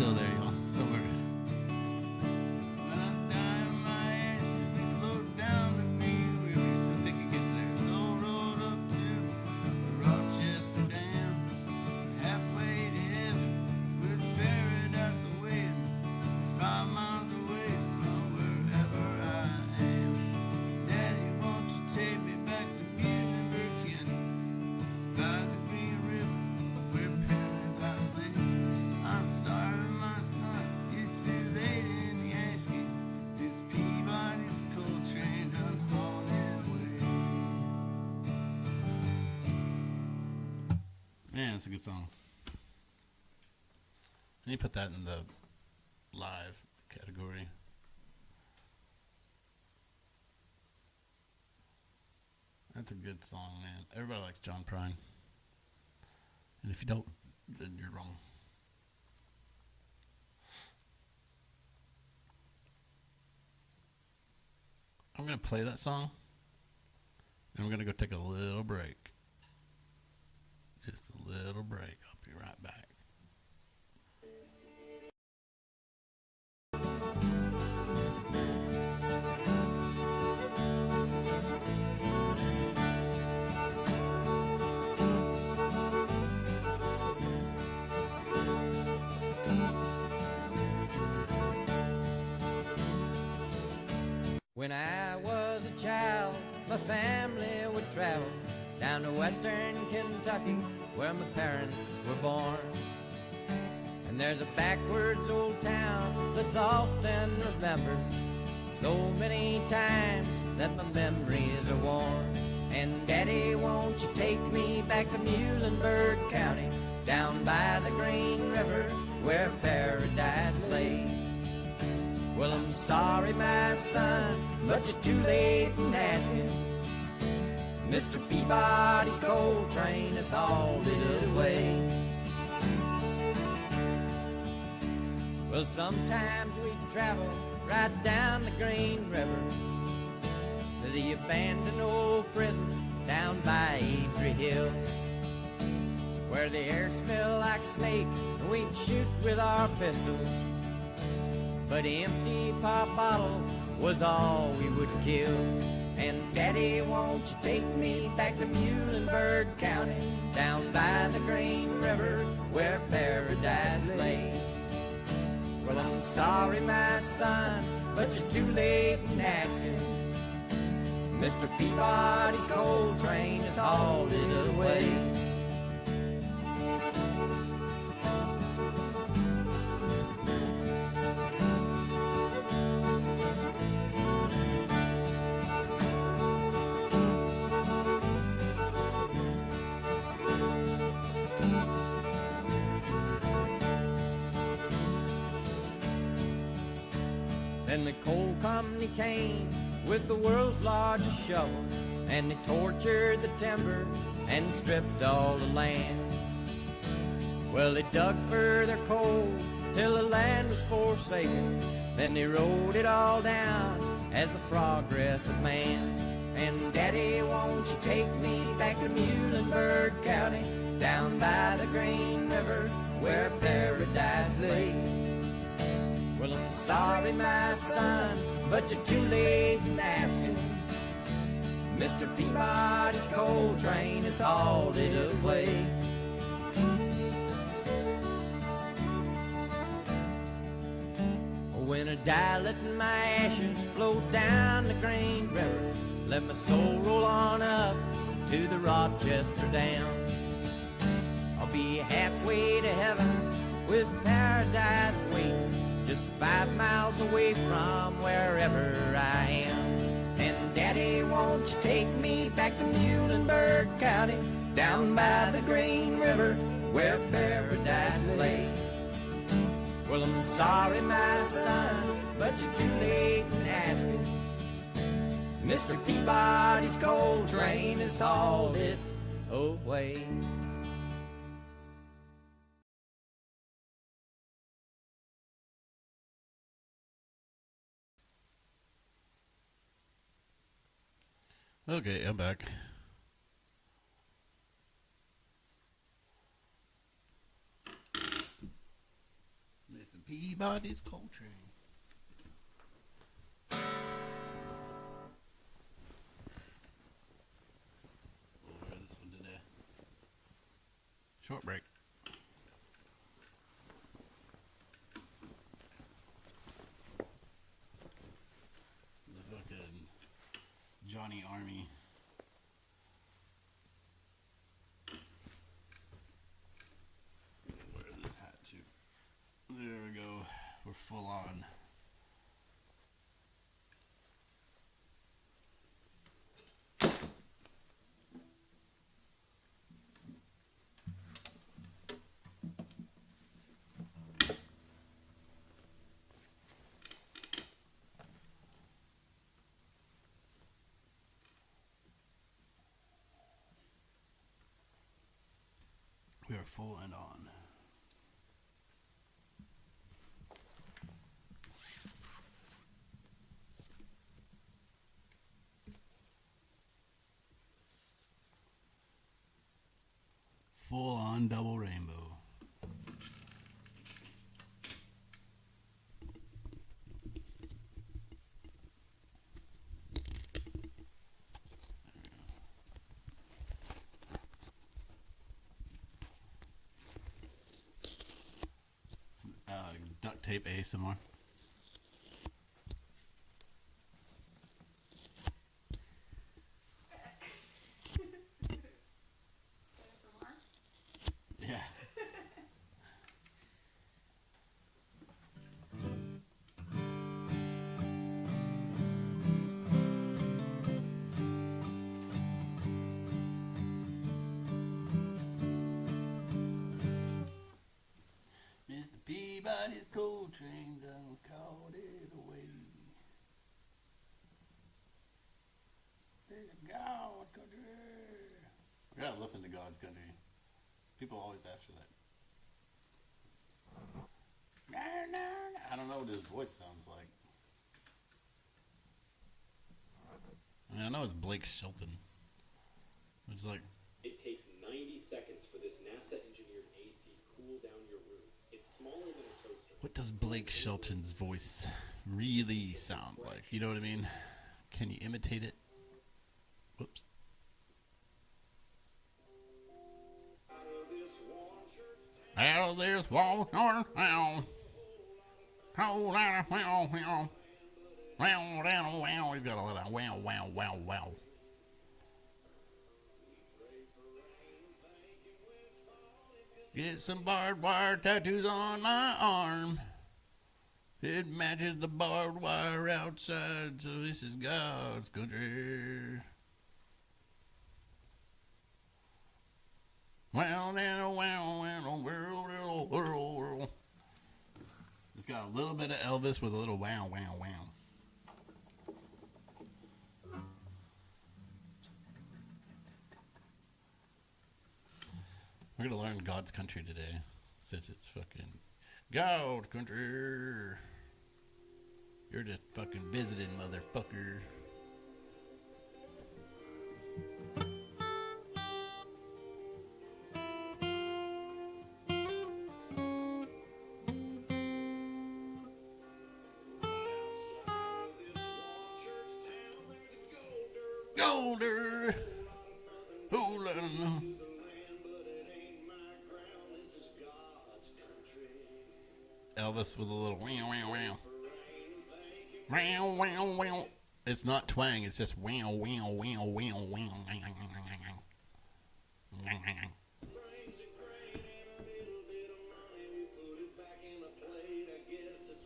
still there, y'all. Don't worry. When I die in my ashes, we float down the Green River. You still think you get there? So rolled up to Rochester Dam, halfway to heaven, with paradise awaiting, 5 miles away from wherever I am. Daddy, won't you take me back to Muhlenberg County, by the Green River, where paradise lay? I'm sorry, my son, it's too late in the asking. This Peabody's coal train done hauled it away. Man, it's a good song. I need to put that in the live category. That's a good song, man. Everybody likes John Prine. And if you don't, then you're wrong. I'm going to play that song. And we're going to go take a little break. Just a little break. I'll be right back. When I was a child, my family would travel down to western Kentucky, where my parents were born. And there's a backwards old town that's often remembered so many times that my memories are worn. And Daddy, won't you take me back to Muhlenberg County, down by the Green River, where paradise lay? Well, I'm sorry, my son, but you're too late in asking. Mr. Peabody's coal train has hauled it away. Well, sometimes we'd travel right down the Green River to the abandoned old prison down by Adrie Hill, where the air smelled like snakes and we'd shoot with our pistols. But empty pop bottles was all we would kill. And Daddy, won't you take me back to Muhlenberg County, down by the Green River, where paradise lay? Well, I'm sorry, my son, but you're too late in asking. Mr. Peabody's coal train has hauled it away. Then the coal company came with the world's largest shovel, and they tortured the timber and stripped all the land. Well, they dug for their coal till the land was forsaken. Then they wrote it all down as the progress of man. And Daddy, won't you take me back to Muhlenberg County, down by the Green River, where paradise lay? Well, I'm sorry, my son, but you're too late in asking. Mr. Peabody's coal train has hauled it away. When I die, let my ashes float down the Green River. Let my soul roll on up to the Rochester Dam. I'll be halfway to heaven with paradise waiting, just 5 miles away from wherever I am. And Daddy, won't you take me back to Muhlenberg County, down by the Green River, where paradise lays? Well, I'm sorry, my son, but you're too late in asking. Mr. Peabody's coal train has hauled it away. Okay, I'm back. Made some Peabody's Coltrane. We'll wear this one today. Short break. The fucking Johnny Army. Wear this hat too. There we go. We're full on. We are full and on. Full on double rainbow. Some duct tape ASMR. Yeah. Mr. Peabody's Coltrane done called it away. There's a God's country. We gotta listen to God's country. People always ask for that. I don't know what his voice sounds like. I mean, I know it's Blake Shelton. It's like, It takes 90 seconds for this NASA-engineered AC cool down your room. It's smaller than a toaster. what does Blake Shelton's voice really sound like? You know what I mean? Can you imitate it? Whoops. Out of this wall, down, hold on, wow. We've got a lot of wow. Get some barbed wire tattoos on my arm. It matches the barbed wire outside, so this is God's country. Well, world. It's got a little bit of Elvis with a little wow. We're gonna learn God's country today, since it's fucking God's country. You're just fucking visiting, motherfucker. Golder. Oh, la, la, la. Elvis with a little wow. Wow. It's not twang, it's just wow.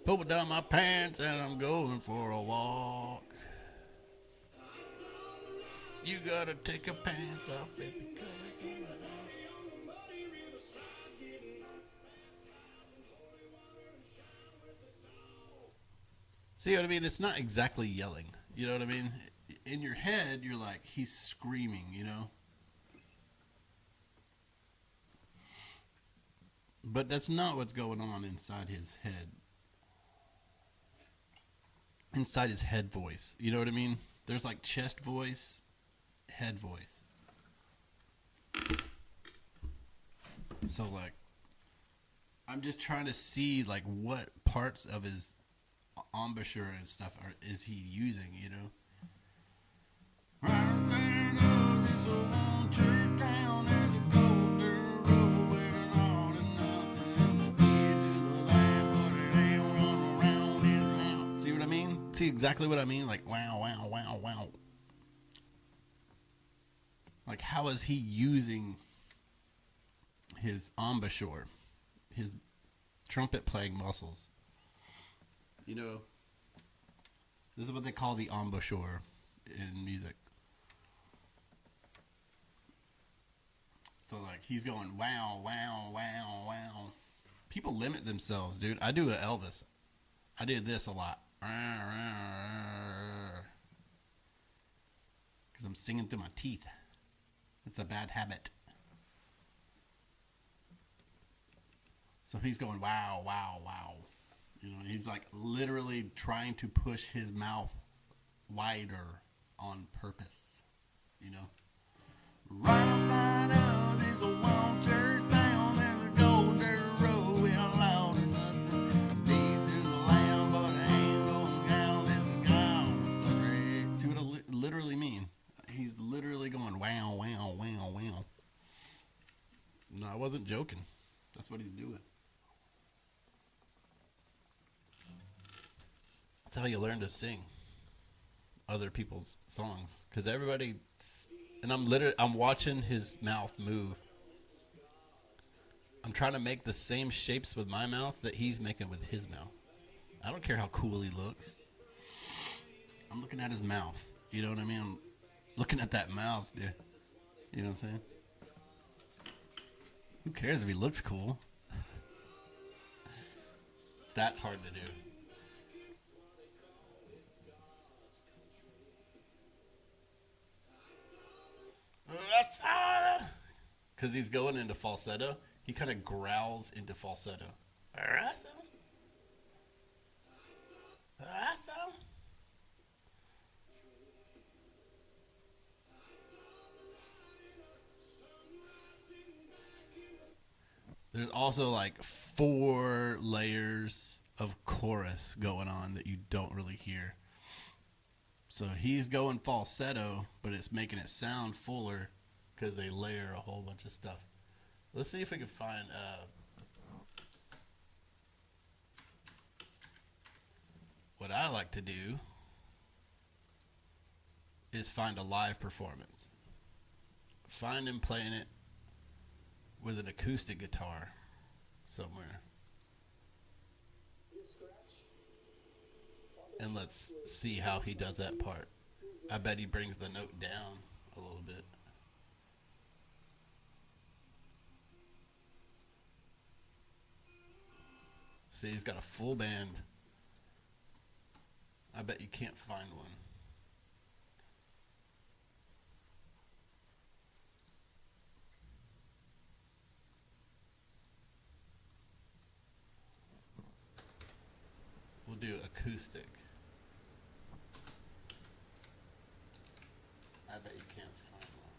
Pull down my pants and I'm going for a walk. You gotta take your pants off if you come in my house. See what I mean? It's not exactly yelling. You know what I mean? In your head, you're like, he's screaming, you know? But that's not what's going on inside his head. Inside his head voice. You know what I mean? There's like chest voice, head voice. So like, I'm just trying to see like what parts of his embouchure and stuff is he using, you know? See what I mean? See exactly what I mean? Like, wow, wow, wow, wow. Like, how is he using his embouchure, his trumpet playing muscles? You know, this is what they call the embouchure in music. So, like, he's going, wow, wow, wow, wow. People limit themselves, dude. I do an Elvis. I did this a lot. Because I'm singing through my teeth. It's a bad habit. So he's going, wow, wow, wow. You know, he's like literally trying to push his mouth wider on purpose. You know? Right outside out is a wild church town. There's a gold dirt road. We are loud and nothing. Deed to the lamb, but it ain't going down. This gone. See what I literally mean? He's literally going, wow, wow, wow, wow. No, I wasn't joking. That's what he's doing. That's how you learn to sing other people's songs. Because everybody, and I'm watching his mouth move. I'm trying to make the same shapes with my mouth that he's making with his mouth. I don't care how cool he looks. I'm looking at his mouth. You know what I mean? I'm looking at that mouth, dude. You know what I'm saying? Who cares if he looks cool? That's hard to do. Because he's going into falsetto. He kind of growls into falsetto. There's also like 4 layers of chorus going on that you don't really hear. So he's going falsetto, but it's making it sound fuller because they layer a whole bunch of stuff. Let's see if we can find what I like to do is find a live performance. Find him playing it with an acoustic guitar somewhere. And let's see how he does that part. I bet he brings the note down a little bit. See, he's got a full band. I bet you can't find one. We'll do acoustic. I bet you can't find one.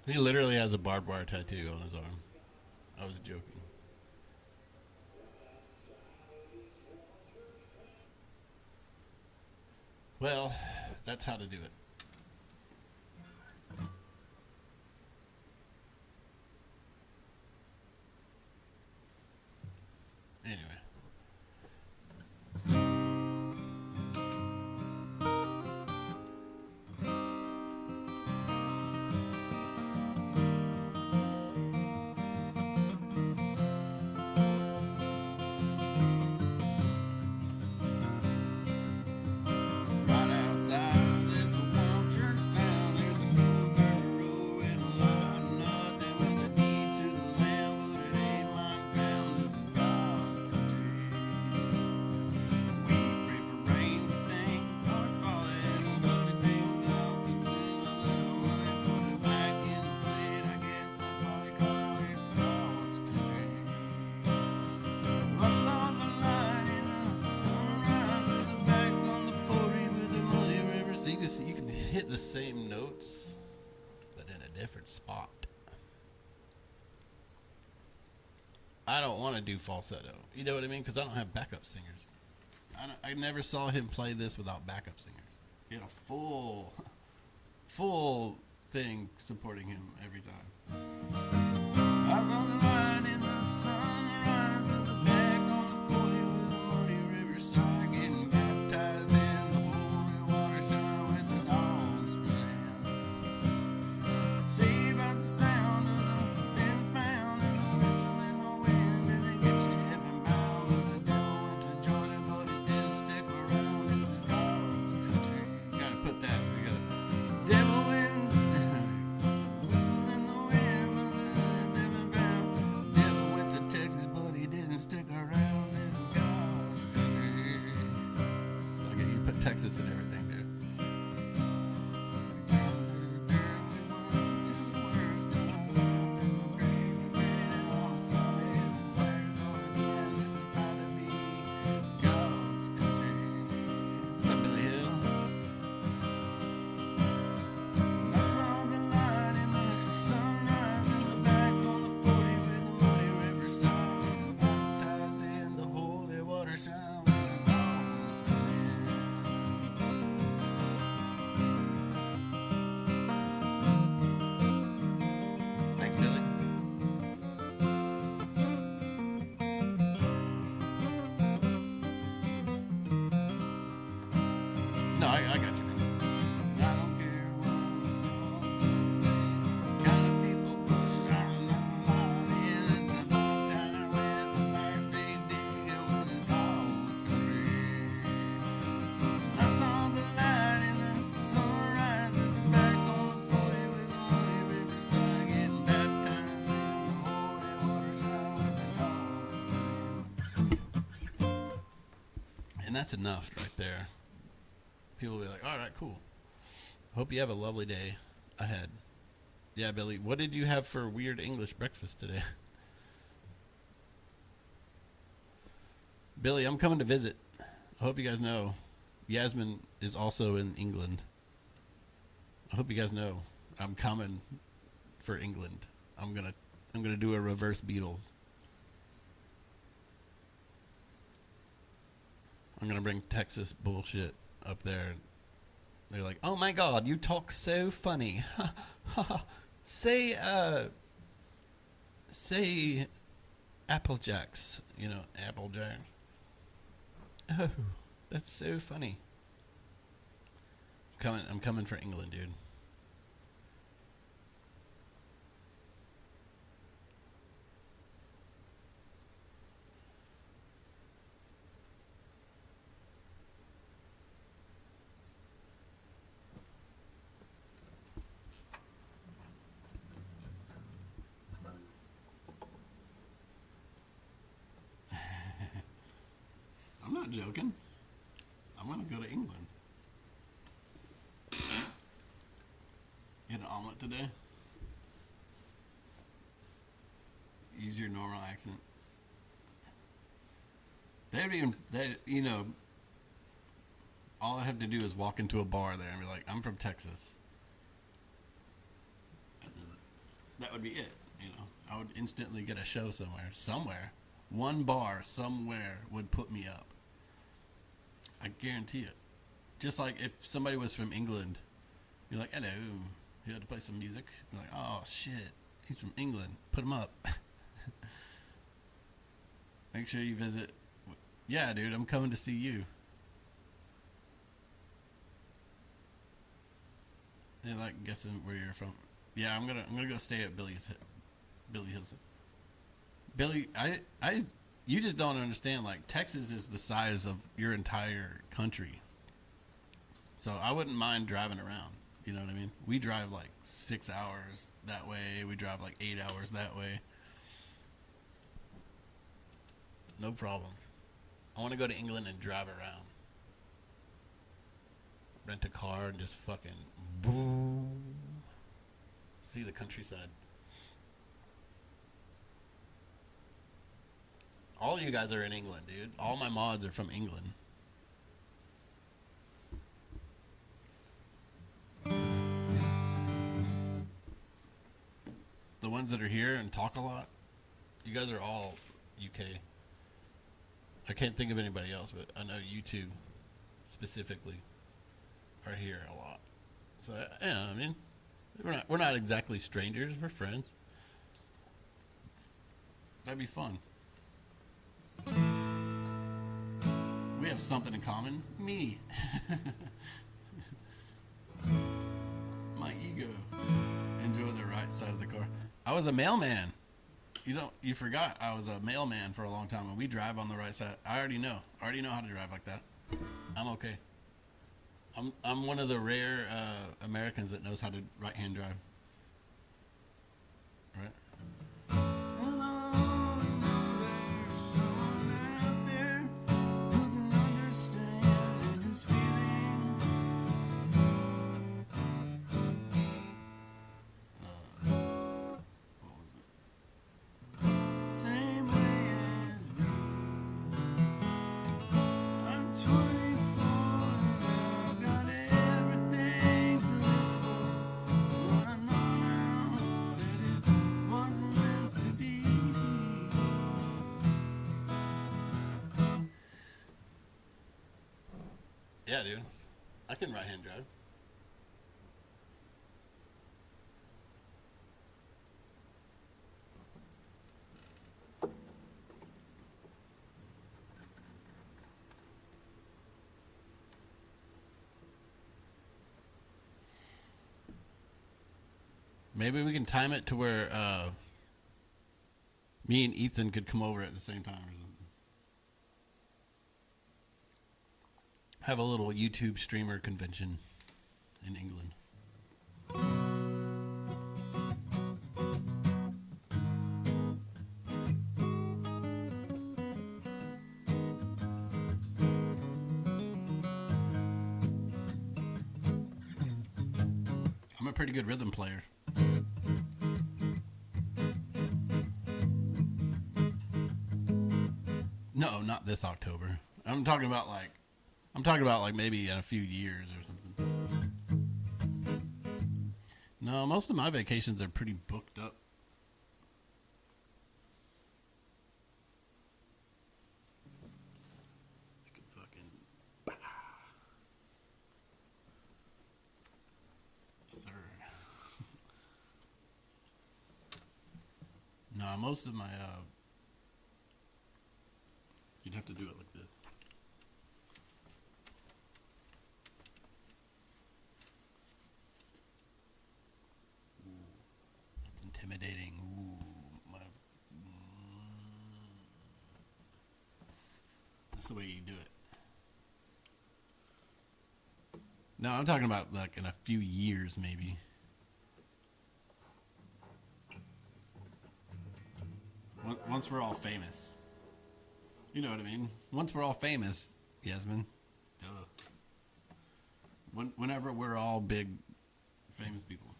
He literally has a barbed wire tattoo on his arm. I was joking. Well, that's how to do it. Anyway. Right outside this one hit the same notes, but in a different spot. I don't want to do falsetto. You know what I mean? Because I don't have backup singers. I never saw him play this without backup singers. He had a full thing supporting him every time. I was on the line in the sunrise with the back on the 40 with the muddy riverside, getting baptized in the holy water shine with the dogs running. Saved by the sound of the been found and the whistle in the wind as they get you heaven bound. But the devil went to Georgia, but he didn't stick around. This is God's country. You gotta put that. You gotta. Devil went whistle in the wind, but the devil found. Devil went to Texas, but he didn't stick around. This is God's country. Okay, you put Texas in everything, dude. What's up, Billy Hill? I saw the light in the sunrise in the back on the 40 with the muddy riverside, baptized in the holy water shine with the dogs running. Thanks, Billy. No, I got you, man. I don't care what the song say. Kind of people put it on the line. Yeah, it's about time with the last day digging with his dog's country. I saw the light in the sunrise at the back on the 40 with the muddy riverside, getting baptized in the holy water shine with the dogs running. And that's enough right there. People will be like, all right, cool. Hope you have a lovely day ahead. Yeah, Billy, what did you have for weird English breakfast today? Billy, I'm coming to visit. I hope you guys know. Yasmin is also in England. I hope you guys know. I'm coming for England. I'm gonna do a reverse Beatles. I'm gonna bring Texas bullshit up there. They're like, oh my god, you talk so funny. say Apple Jacks. You know, Apple Jacks. Oh, that's so funny. I'm coming for England, dude. I'm not joking. I'm gonna go to England. You had an omelet today? Use your normal accent. You know, all I have to do is walk into a bar there and be like, I'm from Texas. And then that would be it, you know. I would instantly get a show somewhere. One bar somewhere would put me up. I guarantee it. Just like if somebody was from England, you're like, hello, you had to play some music. You're like, oh shit, he's from England. Put him up. Make sure you visit. Yeah, dude, I'm coming to see you. They like guessing where you're from. Yeah, I'm gonna go stay at Billy Hills. Billy, you just don't understand. Like, Texas is the size of your entire country. So I wouldn't mind driving around. You know what I mean? We drive like 6 hours that way. We drive like 8 hours that way. No problem. I want to go to England and drive around. Rent a car and just fucking boom. See the countryside. All you guys are in England, dude. All my mods are from England. Americans that are here and talk a lot. You guys are all UK. I can't think of anybody else, but I know you two specifically are here a lot. So yeah, I mean, we're not exactly strangers. We're friends. That'd be fun. We have something in common. Me. My ego. Enjoy the right side of the car. I was a mailman. You forgot I was a mailman for a long time, and we drive on the right side. I already know how to drive like that. I'm okay. I'm one of the rare Americans that knows how to right-hand drive. Right? Yeah, dude. I can right-hand drive. Maybe we can time it to where me and Ethan could come over at the same time or something. Have a little YouTube streamer convention in England. I'm a pretty good rhythm player. No, not this October. I'm talking about like maybe in a few years or something. No, most of my vacations are pretty booked up. I could fucking... Yes, sir. No, most of my... You'd have to do it like this. Intimidating. That's the way you do it. No, I'm talking about like in a few years, maybe. Once we're all famous. You know what I mean? Once we're all famous, Yasmin. Duh. Whenever we're all big, famous people.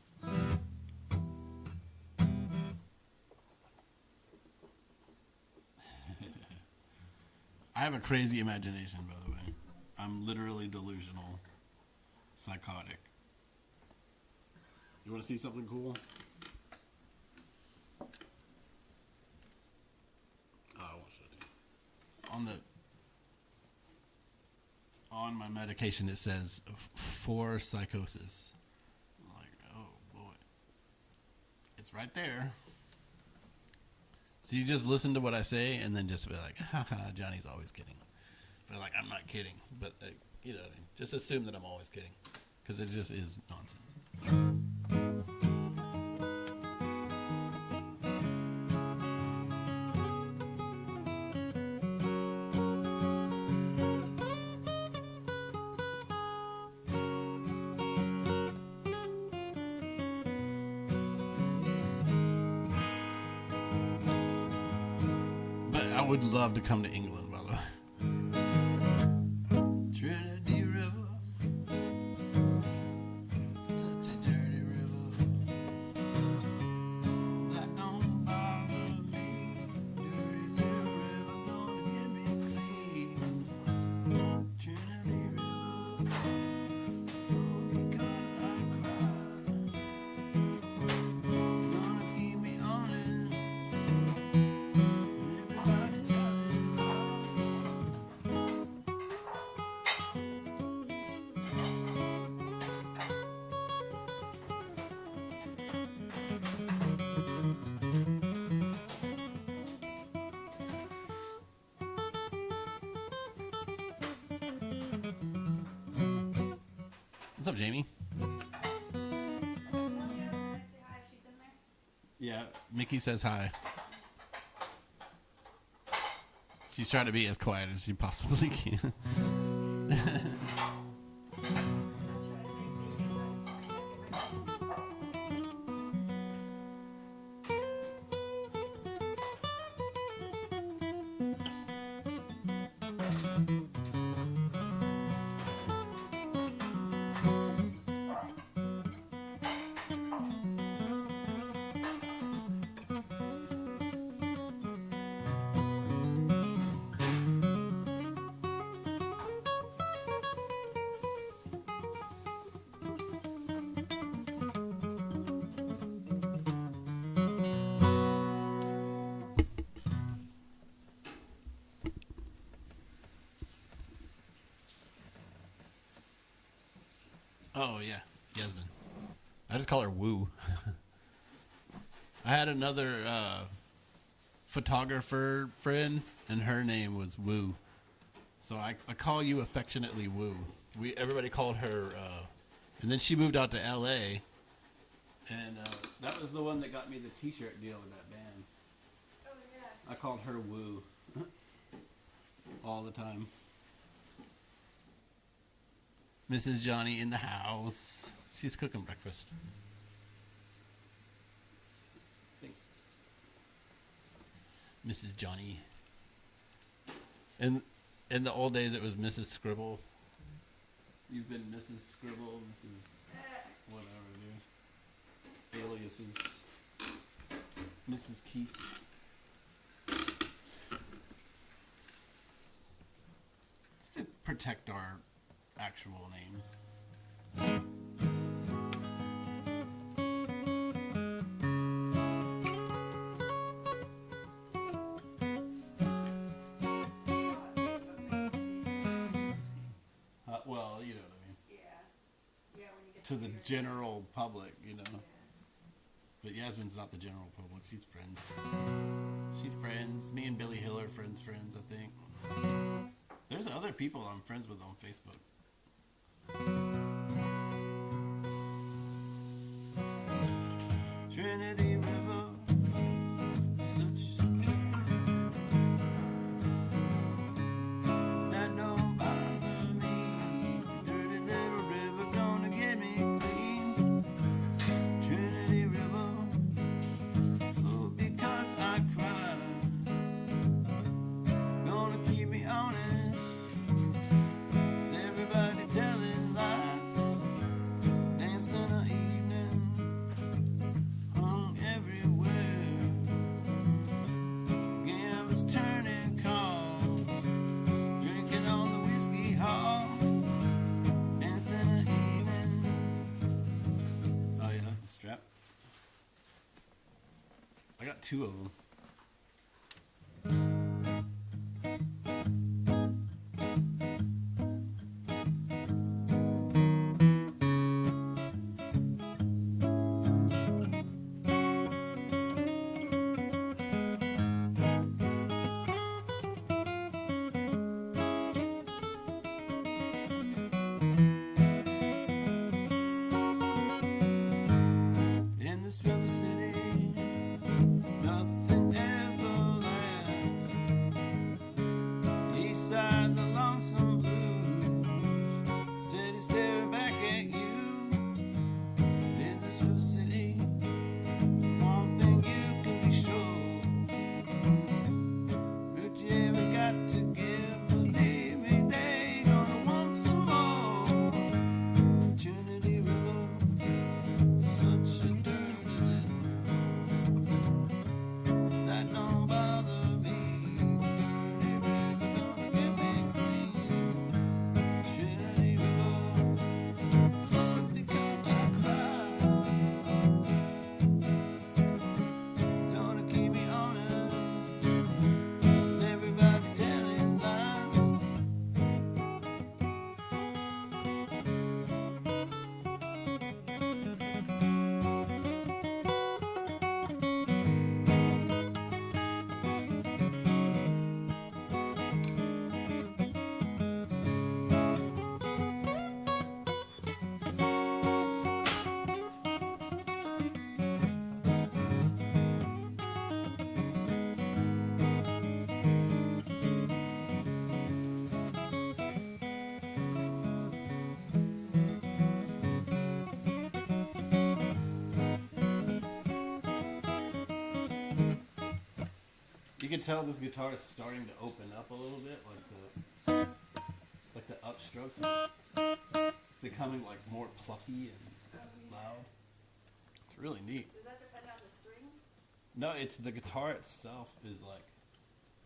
I have a crazy imagination, by the way. I'm literally delusional, psychotic. You want to see something cool? Oh, I want to show you. On my medication, it says for psychosis. I'm like, oh boy, it's right there. So you just listen to what I say and then just be like, haha, Johnny's always kidding. But like, I'm not kidding. But you know, just assume that I'm always kidding, because it just is nonsense. I would love to come to England, by the way. Trinity River, touch a dirty river, that don't bother me. Dirty little river gonna get me clean. Trinity River, flow because I cry. Gonna keep me on What's up, Jamie? Yeah, Mickey says hi. She's trying to be as quiet as she possibly can. Oh, yeah. Yasmin. I just call her Woo. I had another photographer friend, and her name was Woo. So I call you affectionately Woo. Everybody called her, and then she moved out to L.A., and that was the one that got me the T-shirt deal with that band. Oh, yeah. I called her Woo all the time. Mrs. Johnny in the house. She's cooking breakfast. Mrs. Johnny. In the old days, it was Mrs. Scribble. You've been Mrs. Scribble, Mrs. whatever it is. Aliases. Mrs. Keith. To protect our actual names. Well, you know what I mean. Yeah. Yeah, when you get To the bigger. general public, you know. Yeah. But Yasmin's not the general public. She's friends. She's friends. Me and Billy Hill are friends, I think. There's other people I'm friends with on Facebook. Trinity River, such that don't bother me. Dirty little river gonna get me clean. Trinity River, flow because I cry. Gonna keep me honest. Everybody telling lies. Dancing a evening. Hung everywhere. Gamblers turning calls. Drinking on the whiskey hall. Dancing an evening. Oh yeah, the strap. I got two of them. In this river city, nothing You can tell this guitar is starting to open up a little bit, like the upstrokes are becoming like more plucky and loud. It's really neat. Does that depend on the strings? No, it's the guitar itself is like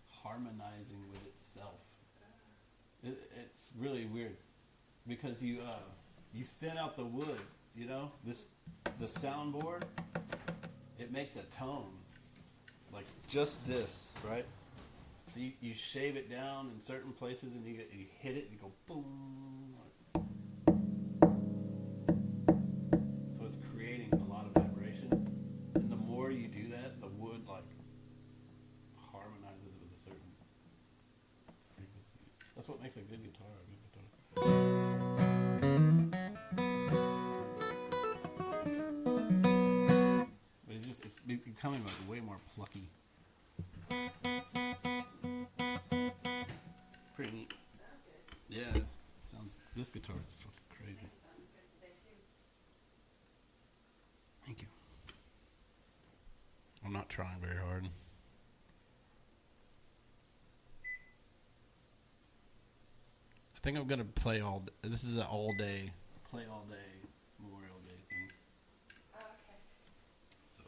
harmonizing with itself. It's really weird because you thin out the wood. You know, the soundboard. It makes a tone like just this, right? So you shave it down in certain places and you hit it and you go boom. So it's creating a lot of vibration. And the more you do that, the wood like harmonizes with a certain frequency. That's what makes a good guitar a good guitar. But it's becoming like way more plucky. Pretty neat. Sounds good. Yeah, sounds. This guitar is fucking crazy. It sounds good today too. Thank you. I'm not trying very hard. I think I'm gonna play all. This is an all day, play all day Memorial Day thing. Oh, okay. So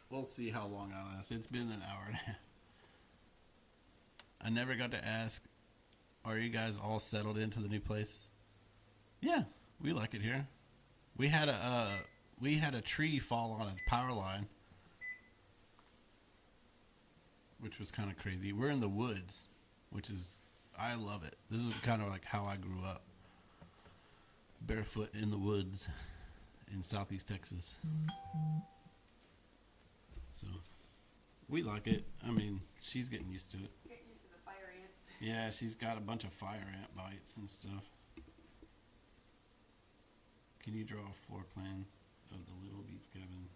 we'll see how long I last. It's been an hour and a half. I never got to ask. Are you guys all settled into the new place? Yeah, we like it here. We had a tree fall on a power line, which was kind of crazy. We're in the woods, which is I love it. This is kind of like how I grew up, barefoot in the woods in Southeast Texas. So we like it. I mean, she's getting used to it. Get used to the fire ants. Yeah, she's got a bunch of fire ant bites and stuff. Can you draw a floor plan of the Little Beach cabin,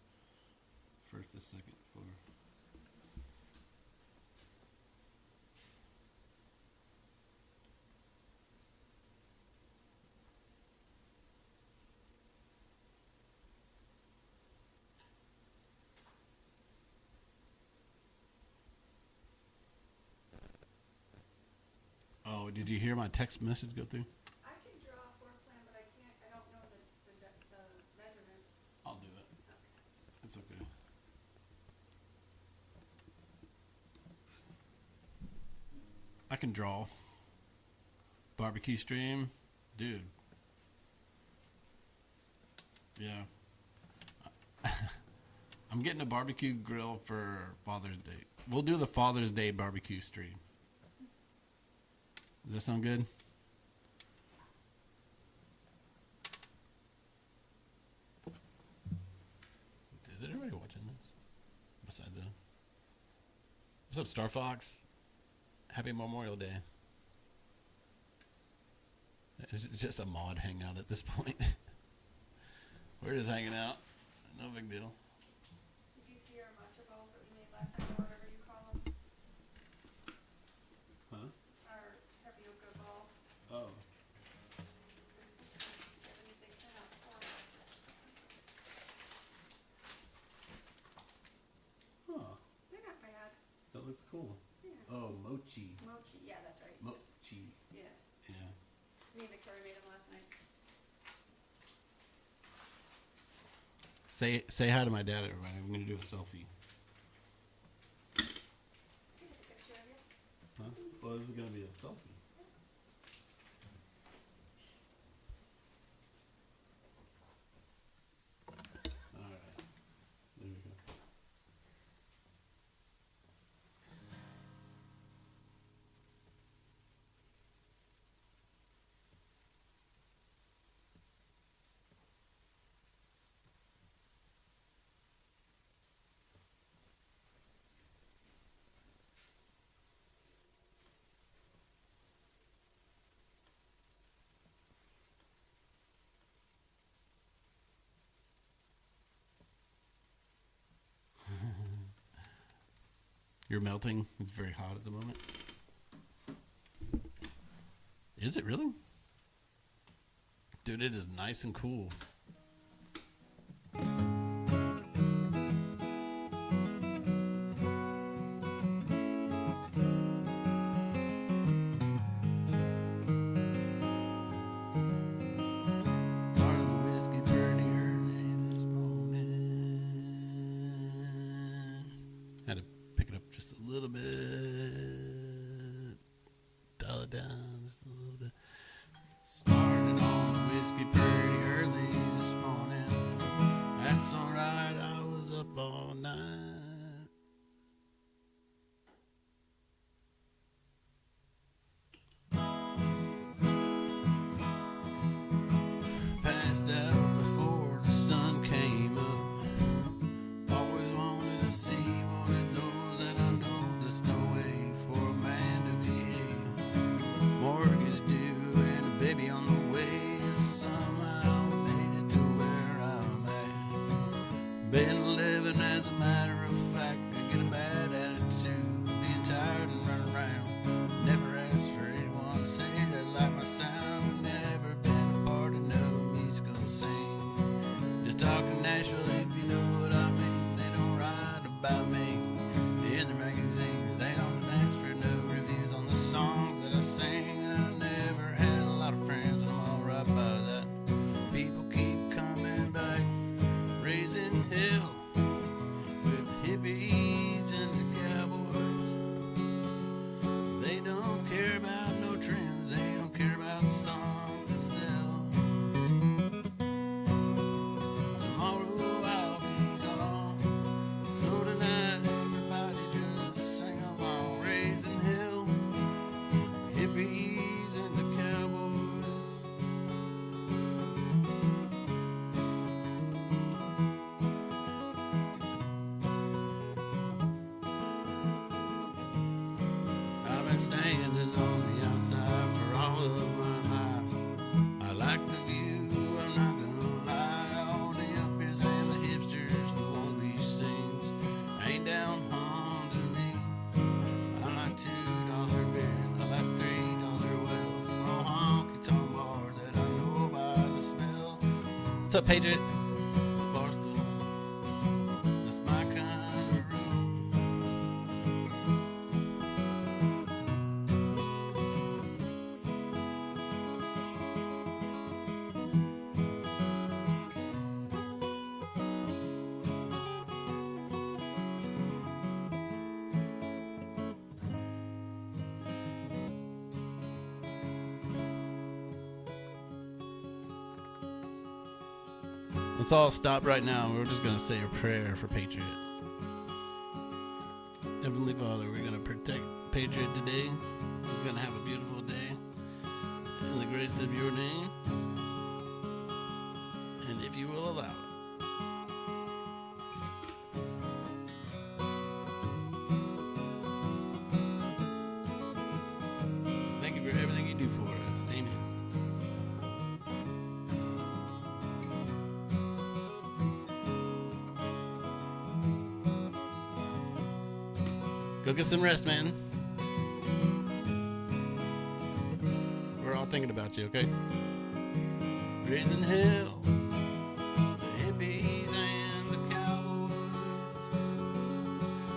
first to second floor? Oh, did you hear my text message go through? I can draw a floor plan, but I don't know the measurements. I'll do it. It's okay. I can draw. Barbecue stream, dude. Yeah. I'm getting a barbecue grill for Father's Day. We'll do the Father's Day barbecue stream. Does that sound good? Is anybody watching this? Besides that? What's up, Star Fox? Happy Memorial Day. It's just a mod hangout at this point. We're just hanging out. No big deal. Did you see our matcha balls that we made last time, or whatever you call them? Huh? Our tapioca balls. Oh. At least they turn out horrible. Huh. They're not bad. That looks cool. Yeah. Oh, mochi. Mochi. Yeah, that's right. Mochi. Yeah. Yeah. Me and Victoria made them last night. Say hi to my dad, everybody. I'm gonna do a selfie. Can I take a picture of you? Huh? Well, this is gonna be a selfie. All right. There we go. You're melting. It's very hot at the moment. Is it really? Dude, it is nice and cool. little bit. Dial it down just a little bit. Started on the whiskey pretty early this morning. That's alright, I was up all night. Passed out before the sun came up. Always wanted to see one of those, and I know there's no way for a man to behave. Mortgage due and a baby on the way. Somehow made it to where I'm at. Been living as a matter of fact. I get a bad attitude, being tired and running around. Never asked for anyone to say they like my sound. Never been a part of no musical scene. Just talking Nashville if you know what I mean. They don't write about me in the magazines. They don't ask for no reviews on the songs that I sing. I never had a lot of friends, and I'm alright by that. People keep coming back, raising hell with hippies and the cowboys. They don't care about no trends, they don't care about the songs that sell. Tomorrow I'll be gone, so tonight everybody just sing along, raising hell, hippies and the cowboys. I've been standing on the outside for all of my life. I like the view, I'm not gonna lie. All the uppies and the hipsters who won't be sings ain't down home to me. I like $2 beers, I like $3 wells, and a honky tonk bar that I know by the smell. What's up, Patriot? Barstool, that's my kind of room. Let's all stop right now. We're just going to say a prayer for Patriot. Heavenly Father, we're going to protect Patriot today. He's going to have a beautiful day. In the grace of your name. And if you will allow it. Thank you for everything you do for us. Amen. Go get some rest, man. We're all thinking about you, okay? Raising hell, the hippies and the cowboys.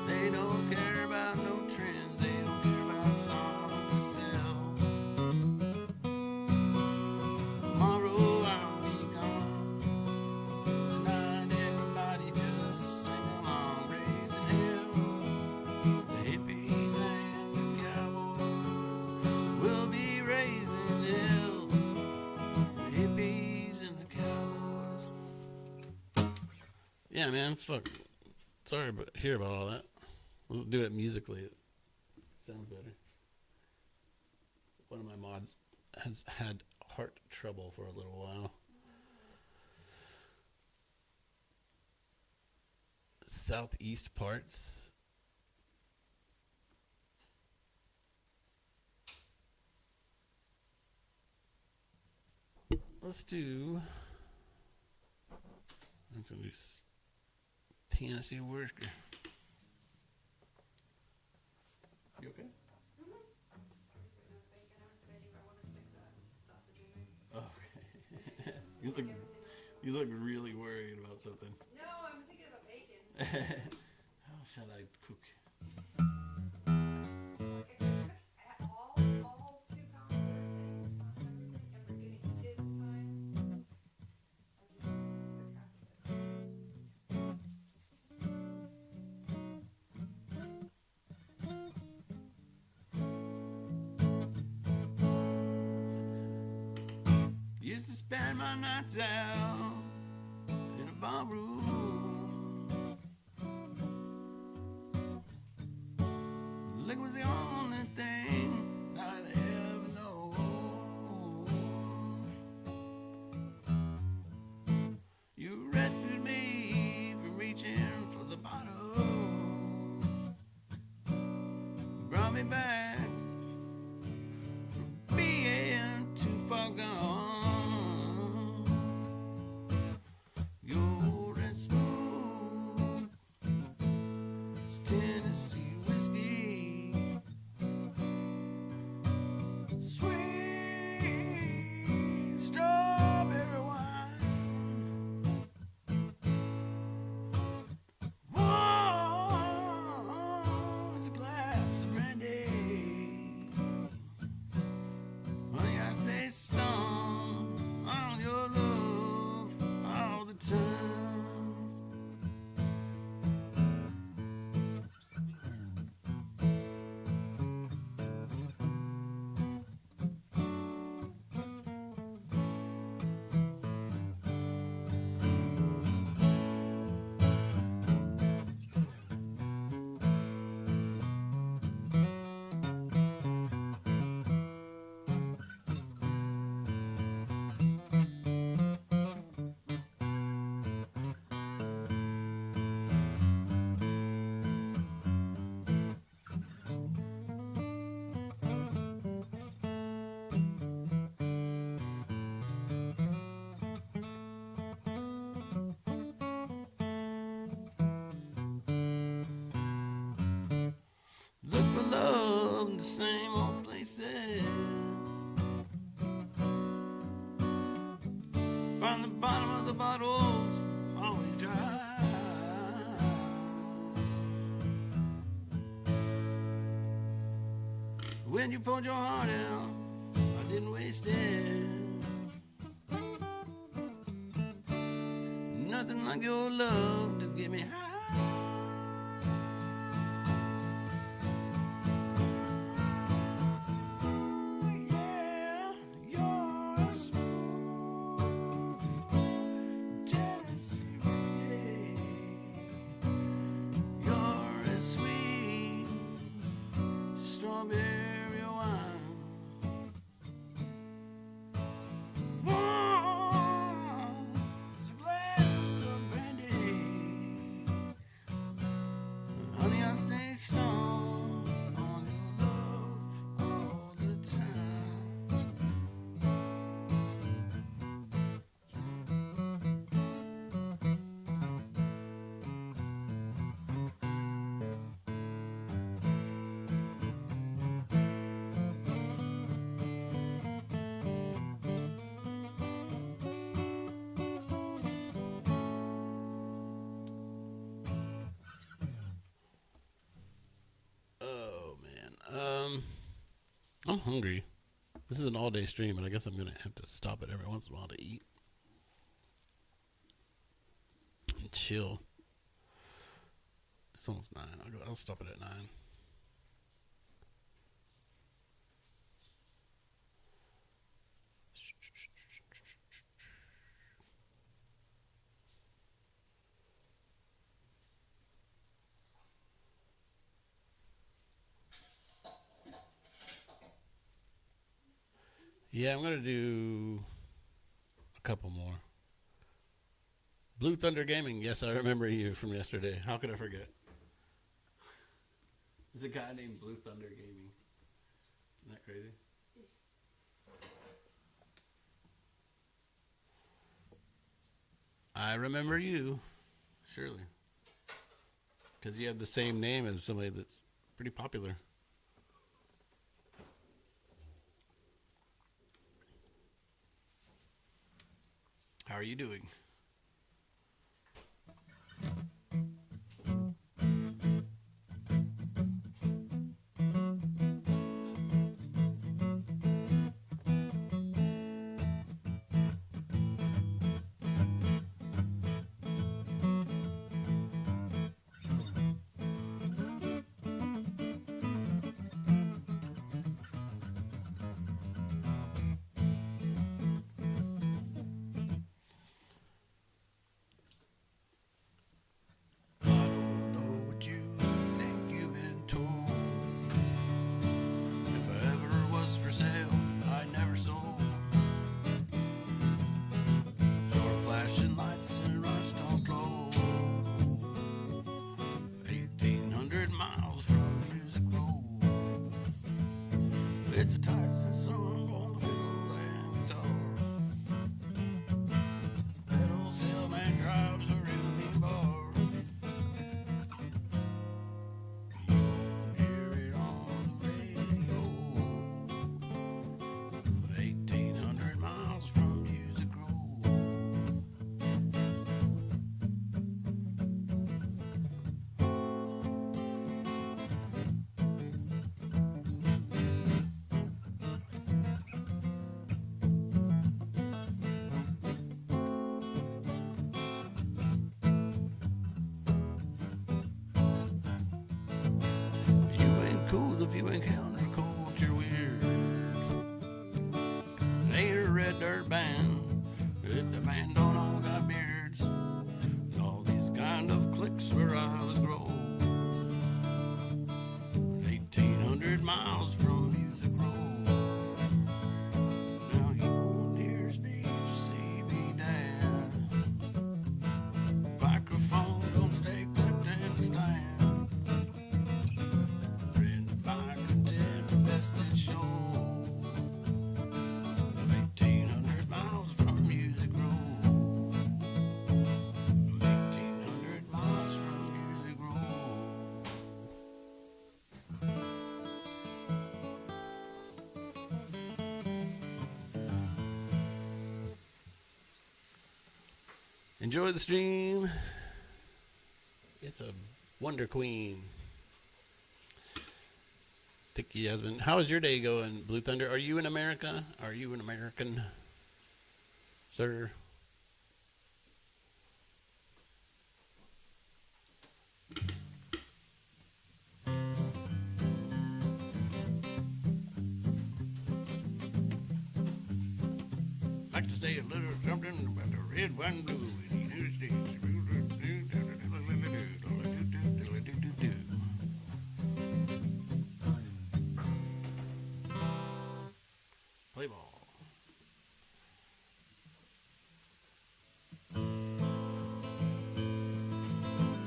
They don't care about no trends. They don't care about songs to sell. Tomorrow I'll be gone. Tonight everybody just sing along, raising hell. The hippies and the cowboys will be raising hell. The hippies and the cowboys. Yeah, man, fuck. Sorry to hear about all that. Let's do it musically. It sounds better. One of my mods has had heart trouble for a little while. Southeast parts. Let's do. Let's do Tennessee Whisker. You okay? Oh, okay. You look really worried about something. No, I'm thinking about bacon. How shall I cook? Like, I cook all 2 pounds of everything, and we're getting dinner time. I just cook half of it. to spend my nights out in a barroom. Liquor was the only thing I'd ever know. You rescued me from reaching for the bottle, brought me back from being too far gone. You're old and smooth as Tennessee whiskey, sweet strawberry wine, warm as a glass of brandy. Honey, I stay stoned on your love all the time. Look for love in the same old places. Find the bottom of the bottles always dry. When you poured your heart out, I didn't waste it. Nothing like your love to get me high. Yeah, you're a smooth Tennessee whiskey. You're a sweet strawberry wine. Warm as a glass of brandy. Honey, I stay strong on your love all the time. Oh man. I'm hungry. This is an all-day stream, and I guess I'm gonna have to stop it every once in a while to eat and chill. It's almost 9. I'll stop it at 9. Yeah, I'm gonna do a couple more. Blue Thunder Gaming. Yes, I remember you from yesterday. How could I forget? There's a guy named Blue Thunder Gaming. Isn't that crazy? I remember you, surely, because you have the same name as somebody that's pretty popular. How are you doing? It's a Tyson song on the fiddle and guitar. That old sailman drives a real mean bar. You won't hear it on the radio. 1,800 miles from Music Row. You ain't cool if you ain't counterculture weird. Ain't a red dirt band if the band don't all got beards. And all these kind of cliques where I was grown. 1,800 miles from Music Row. Now you won't hear speech or see me dance. Microphone gonna take that dance stand. Written by content, best in show. 1,800 miles from Music Row. 1,800 miles from Music Row. Enjoy the stream. It's a Wonder Queen. Thank you, Yasmin. How is your day going, Blue Thunder? Are you in America? Are you an American, sir? Like to say a little something about the red, white, and blue in the United States. Play ball.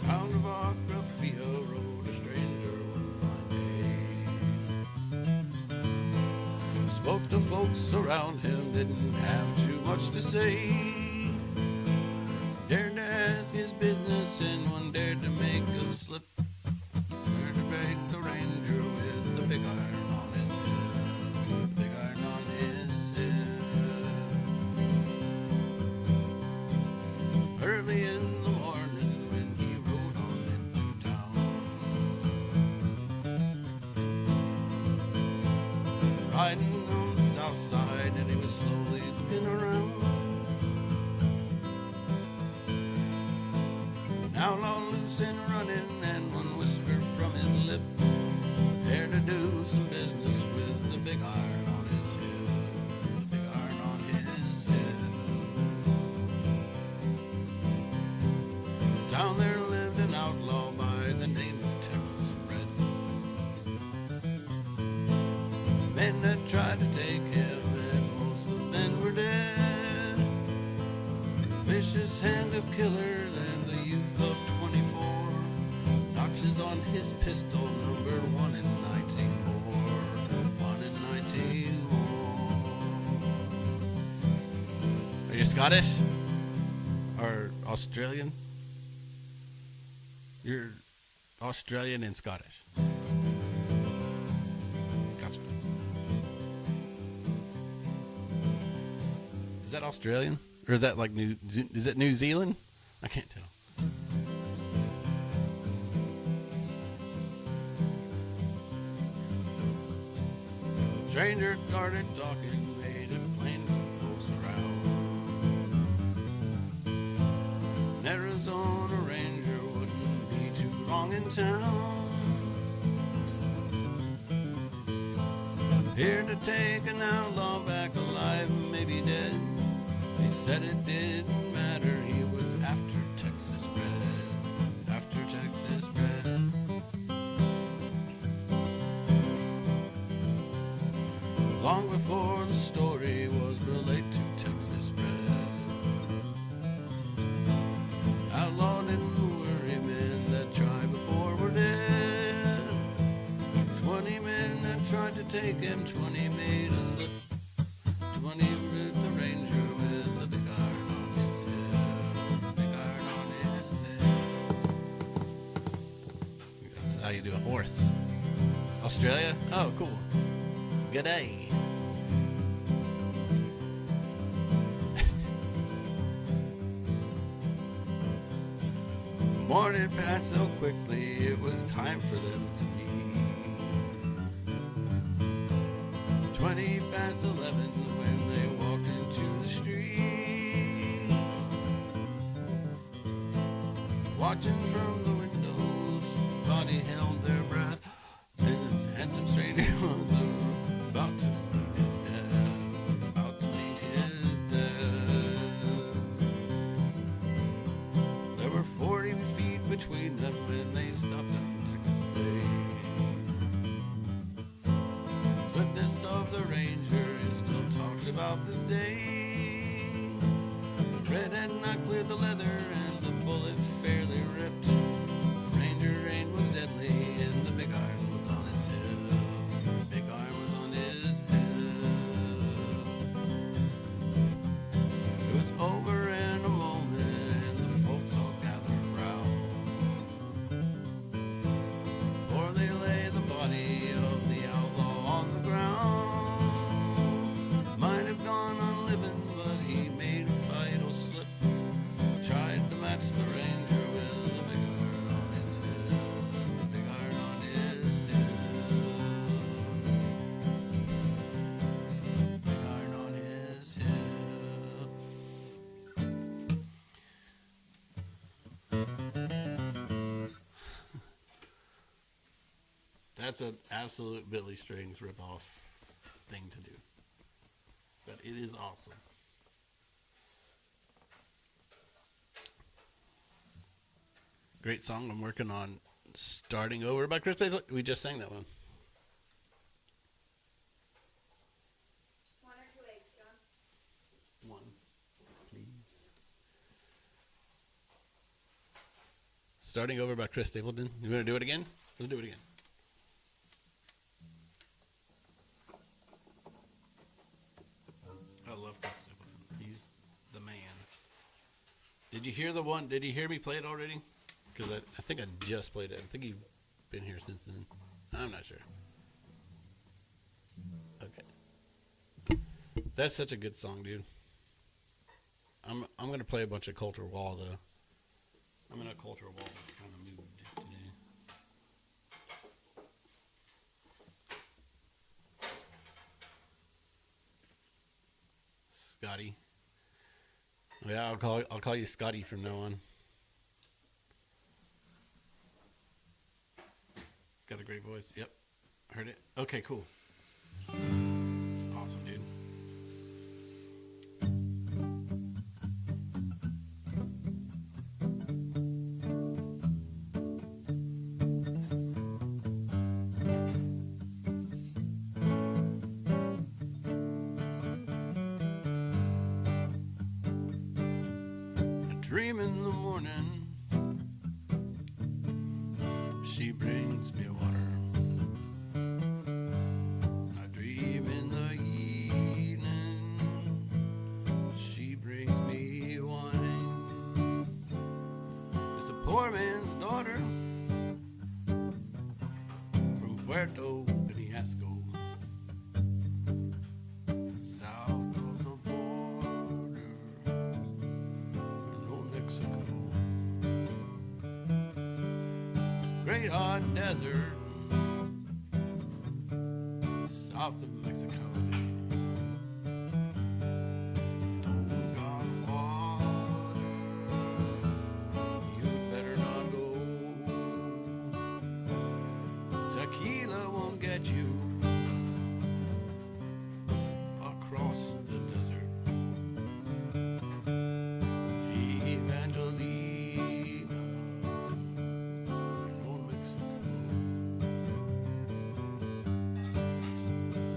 Town of Ocraphia rode a stranger one day. Spoke to folks around him, didn't have too much to say. Dared to ask his business, and one dared to make a slip. Dared to break the ranger with the big iron on his head. The big iron on his head. Early in the morning when he rode on into town. Riding on the south side, and he was slowly looking around. An outlaw loose and running, and one whisper from his lip. There to do some business with the big iron on his head. The big iron on his head. Down there lived an outlaw by the name of Texas Red. Men that tried to take him, and most of the men were dead. Vicious hand of killers, and the youth of 24. Notches on his pistol, number 1 in 19 more. 1 in 19 more. Are you Scottish? Or Australian? You're Australian and Scottish. Gotcha. Is that Australian? Or is that like is it New Zealand? I can't tell. Stranger started talking, made it plain to folks around. An Arizona Ranger wouldn't be too long in town. Here to take an outlaw back alive, maybe dead. He said it didn't matter, he was after Texas Red. After Texas Red. Long before the story was related to Texas Red. Outlaw didn't worry, men that tried before were dead. 20 men that tried to to take him, 20 made a slip. 20 with the Ranger with the big iron on his head. Big iron on his head. That's how you do a horse. Australia? Oh, cool. Good day. Morning passed so quickly, it was time for them to meet. 20 past 11 when they walked into the street. Watching from the windows, body held their breath, and a handsome stranger was about to meet his death. About to meet his death. There were 40 feet between them when they stopped on Texas Bay. Goodness of the Ranger is still talked about this day. Tread had not cleared the leather and the bullet fairly ripped. Ranger aim was deadly and the big iron was on his head. The big iron was on his head. It was over in a moment and the folks all gathered round. For they lay the body of the outlaw on the ground. Might have gone on living, but he made a fatal slip. Tried to match the Ranger with the big iron on his head. The big iron on his head. Big iron on his head. That's an absolute Billy Strings ripoff thing to do. But it is awesome. Great song. I'm working on Starting Over by Chris Hazel. We just sang that one. 1 or 2 eggs, John? One, please. Starting Over by Chris Stapleton. You want to do it again? Let's do it again. I love Chris Stapleton. He's the man. Did you hear the one? Did you hear me play it already? Because I think I just played it. I think you've been here since then. I'm not sure. Okay. That's such a good song, dude. I'm gonna play a bunch of Coulter Wall though. I'm in a Coulter Wall kind of mood today. Scotty. Oh, yeah, I'll call you Scotty from now on. Got a great voice. Yep. Heard it. Okay, cool. Awesome, dude. I dream in the morning, she brings me water. I dream in the evening, she brings me wine. It's a poor man's daughter from Puerto Penasco, south of the border in old Mexico. Great hot desert south of Mexico. Don't got water, you better not go. Tequila won't get you across the desert. Evangelina in old Mexico.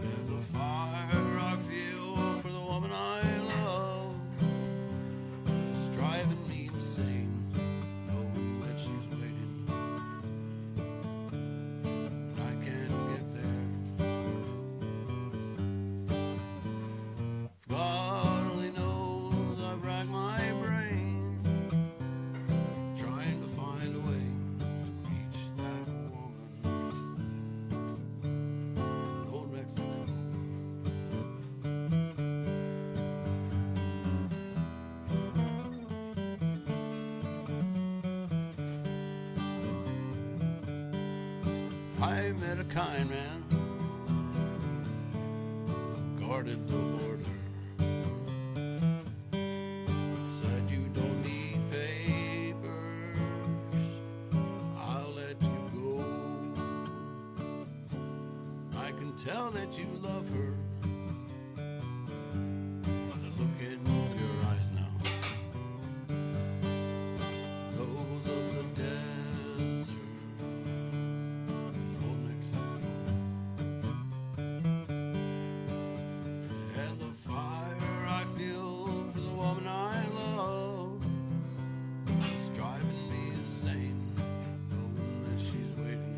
And the fire I feel for the woman I love is driving me insane, knowing that she's waiting. I can't get there. I met a kind man, guarded the border. Said you don't need papers, I'll let you go. I can tell that you love her by the look in your eyes now. Those of the desert, old Mexico. And the fire I feel for the woman I love is driving me insane, knowing that she's waiting.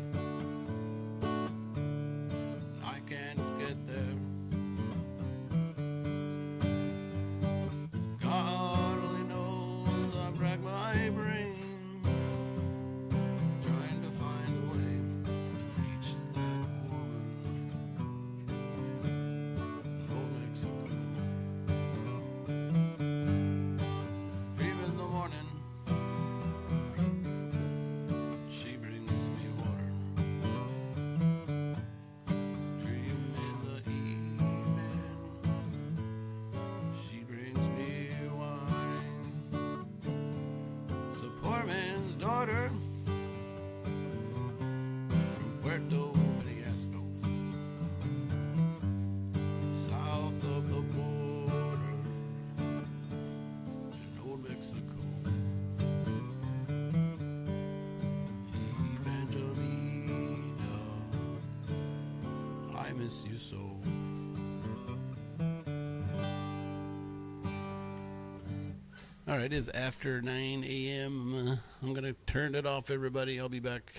I can't get there. God only knows I rack my brain trying to find a way to reach that woman in old Mexico. 3 in the morning, she brings me water. Dream in the evening, she brings me wine. The poor man's daughter from Puerto Vallarta, south of the border in old Mexico. Evangelina, I miss you so. All right, it is after 9 a.m. I'm going to turn it off, everybody. I'll be back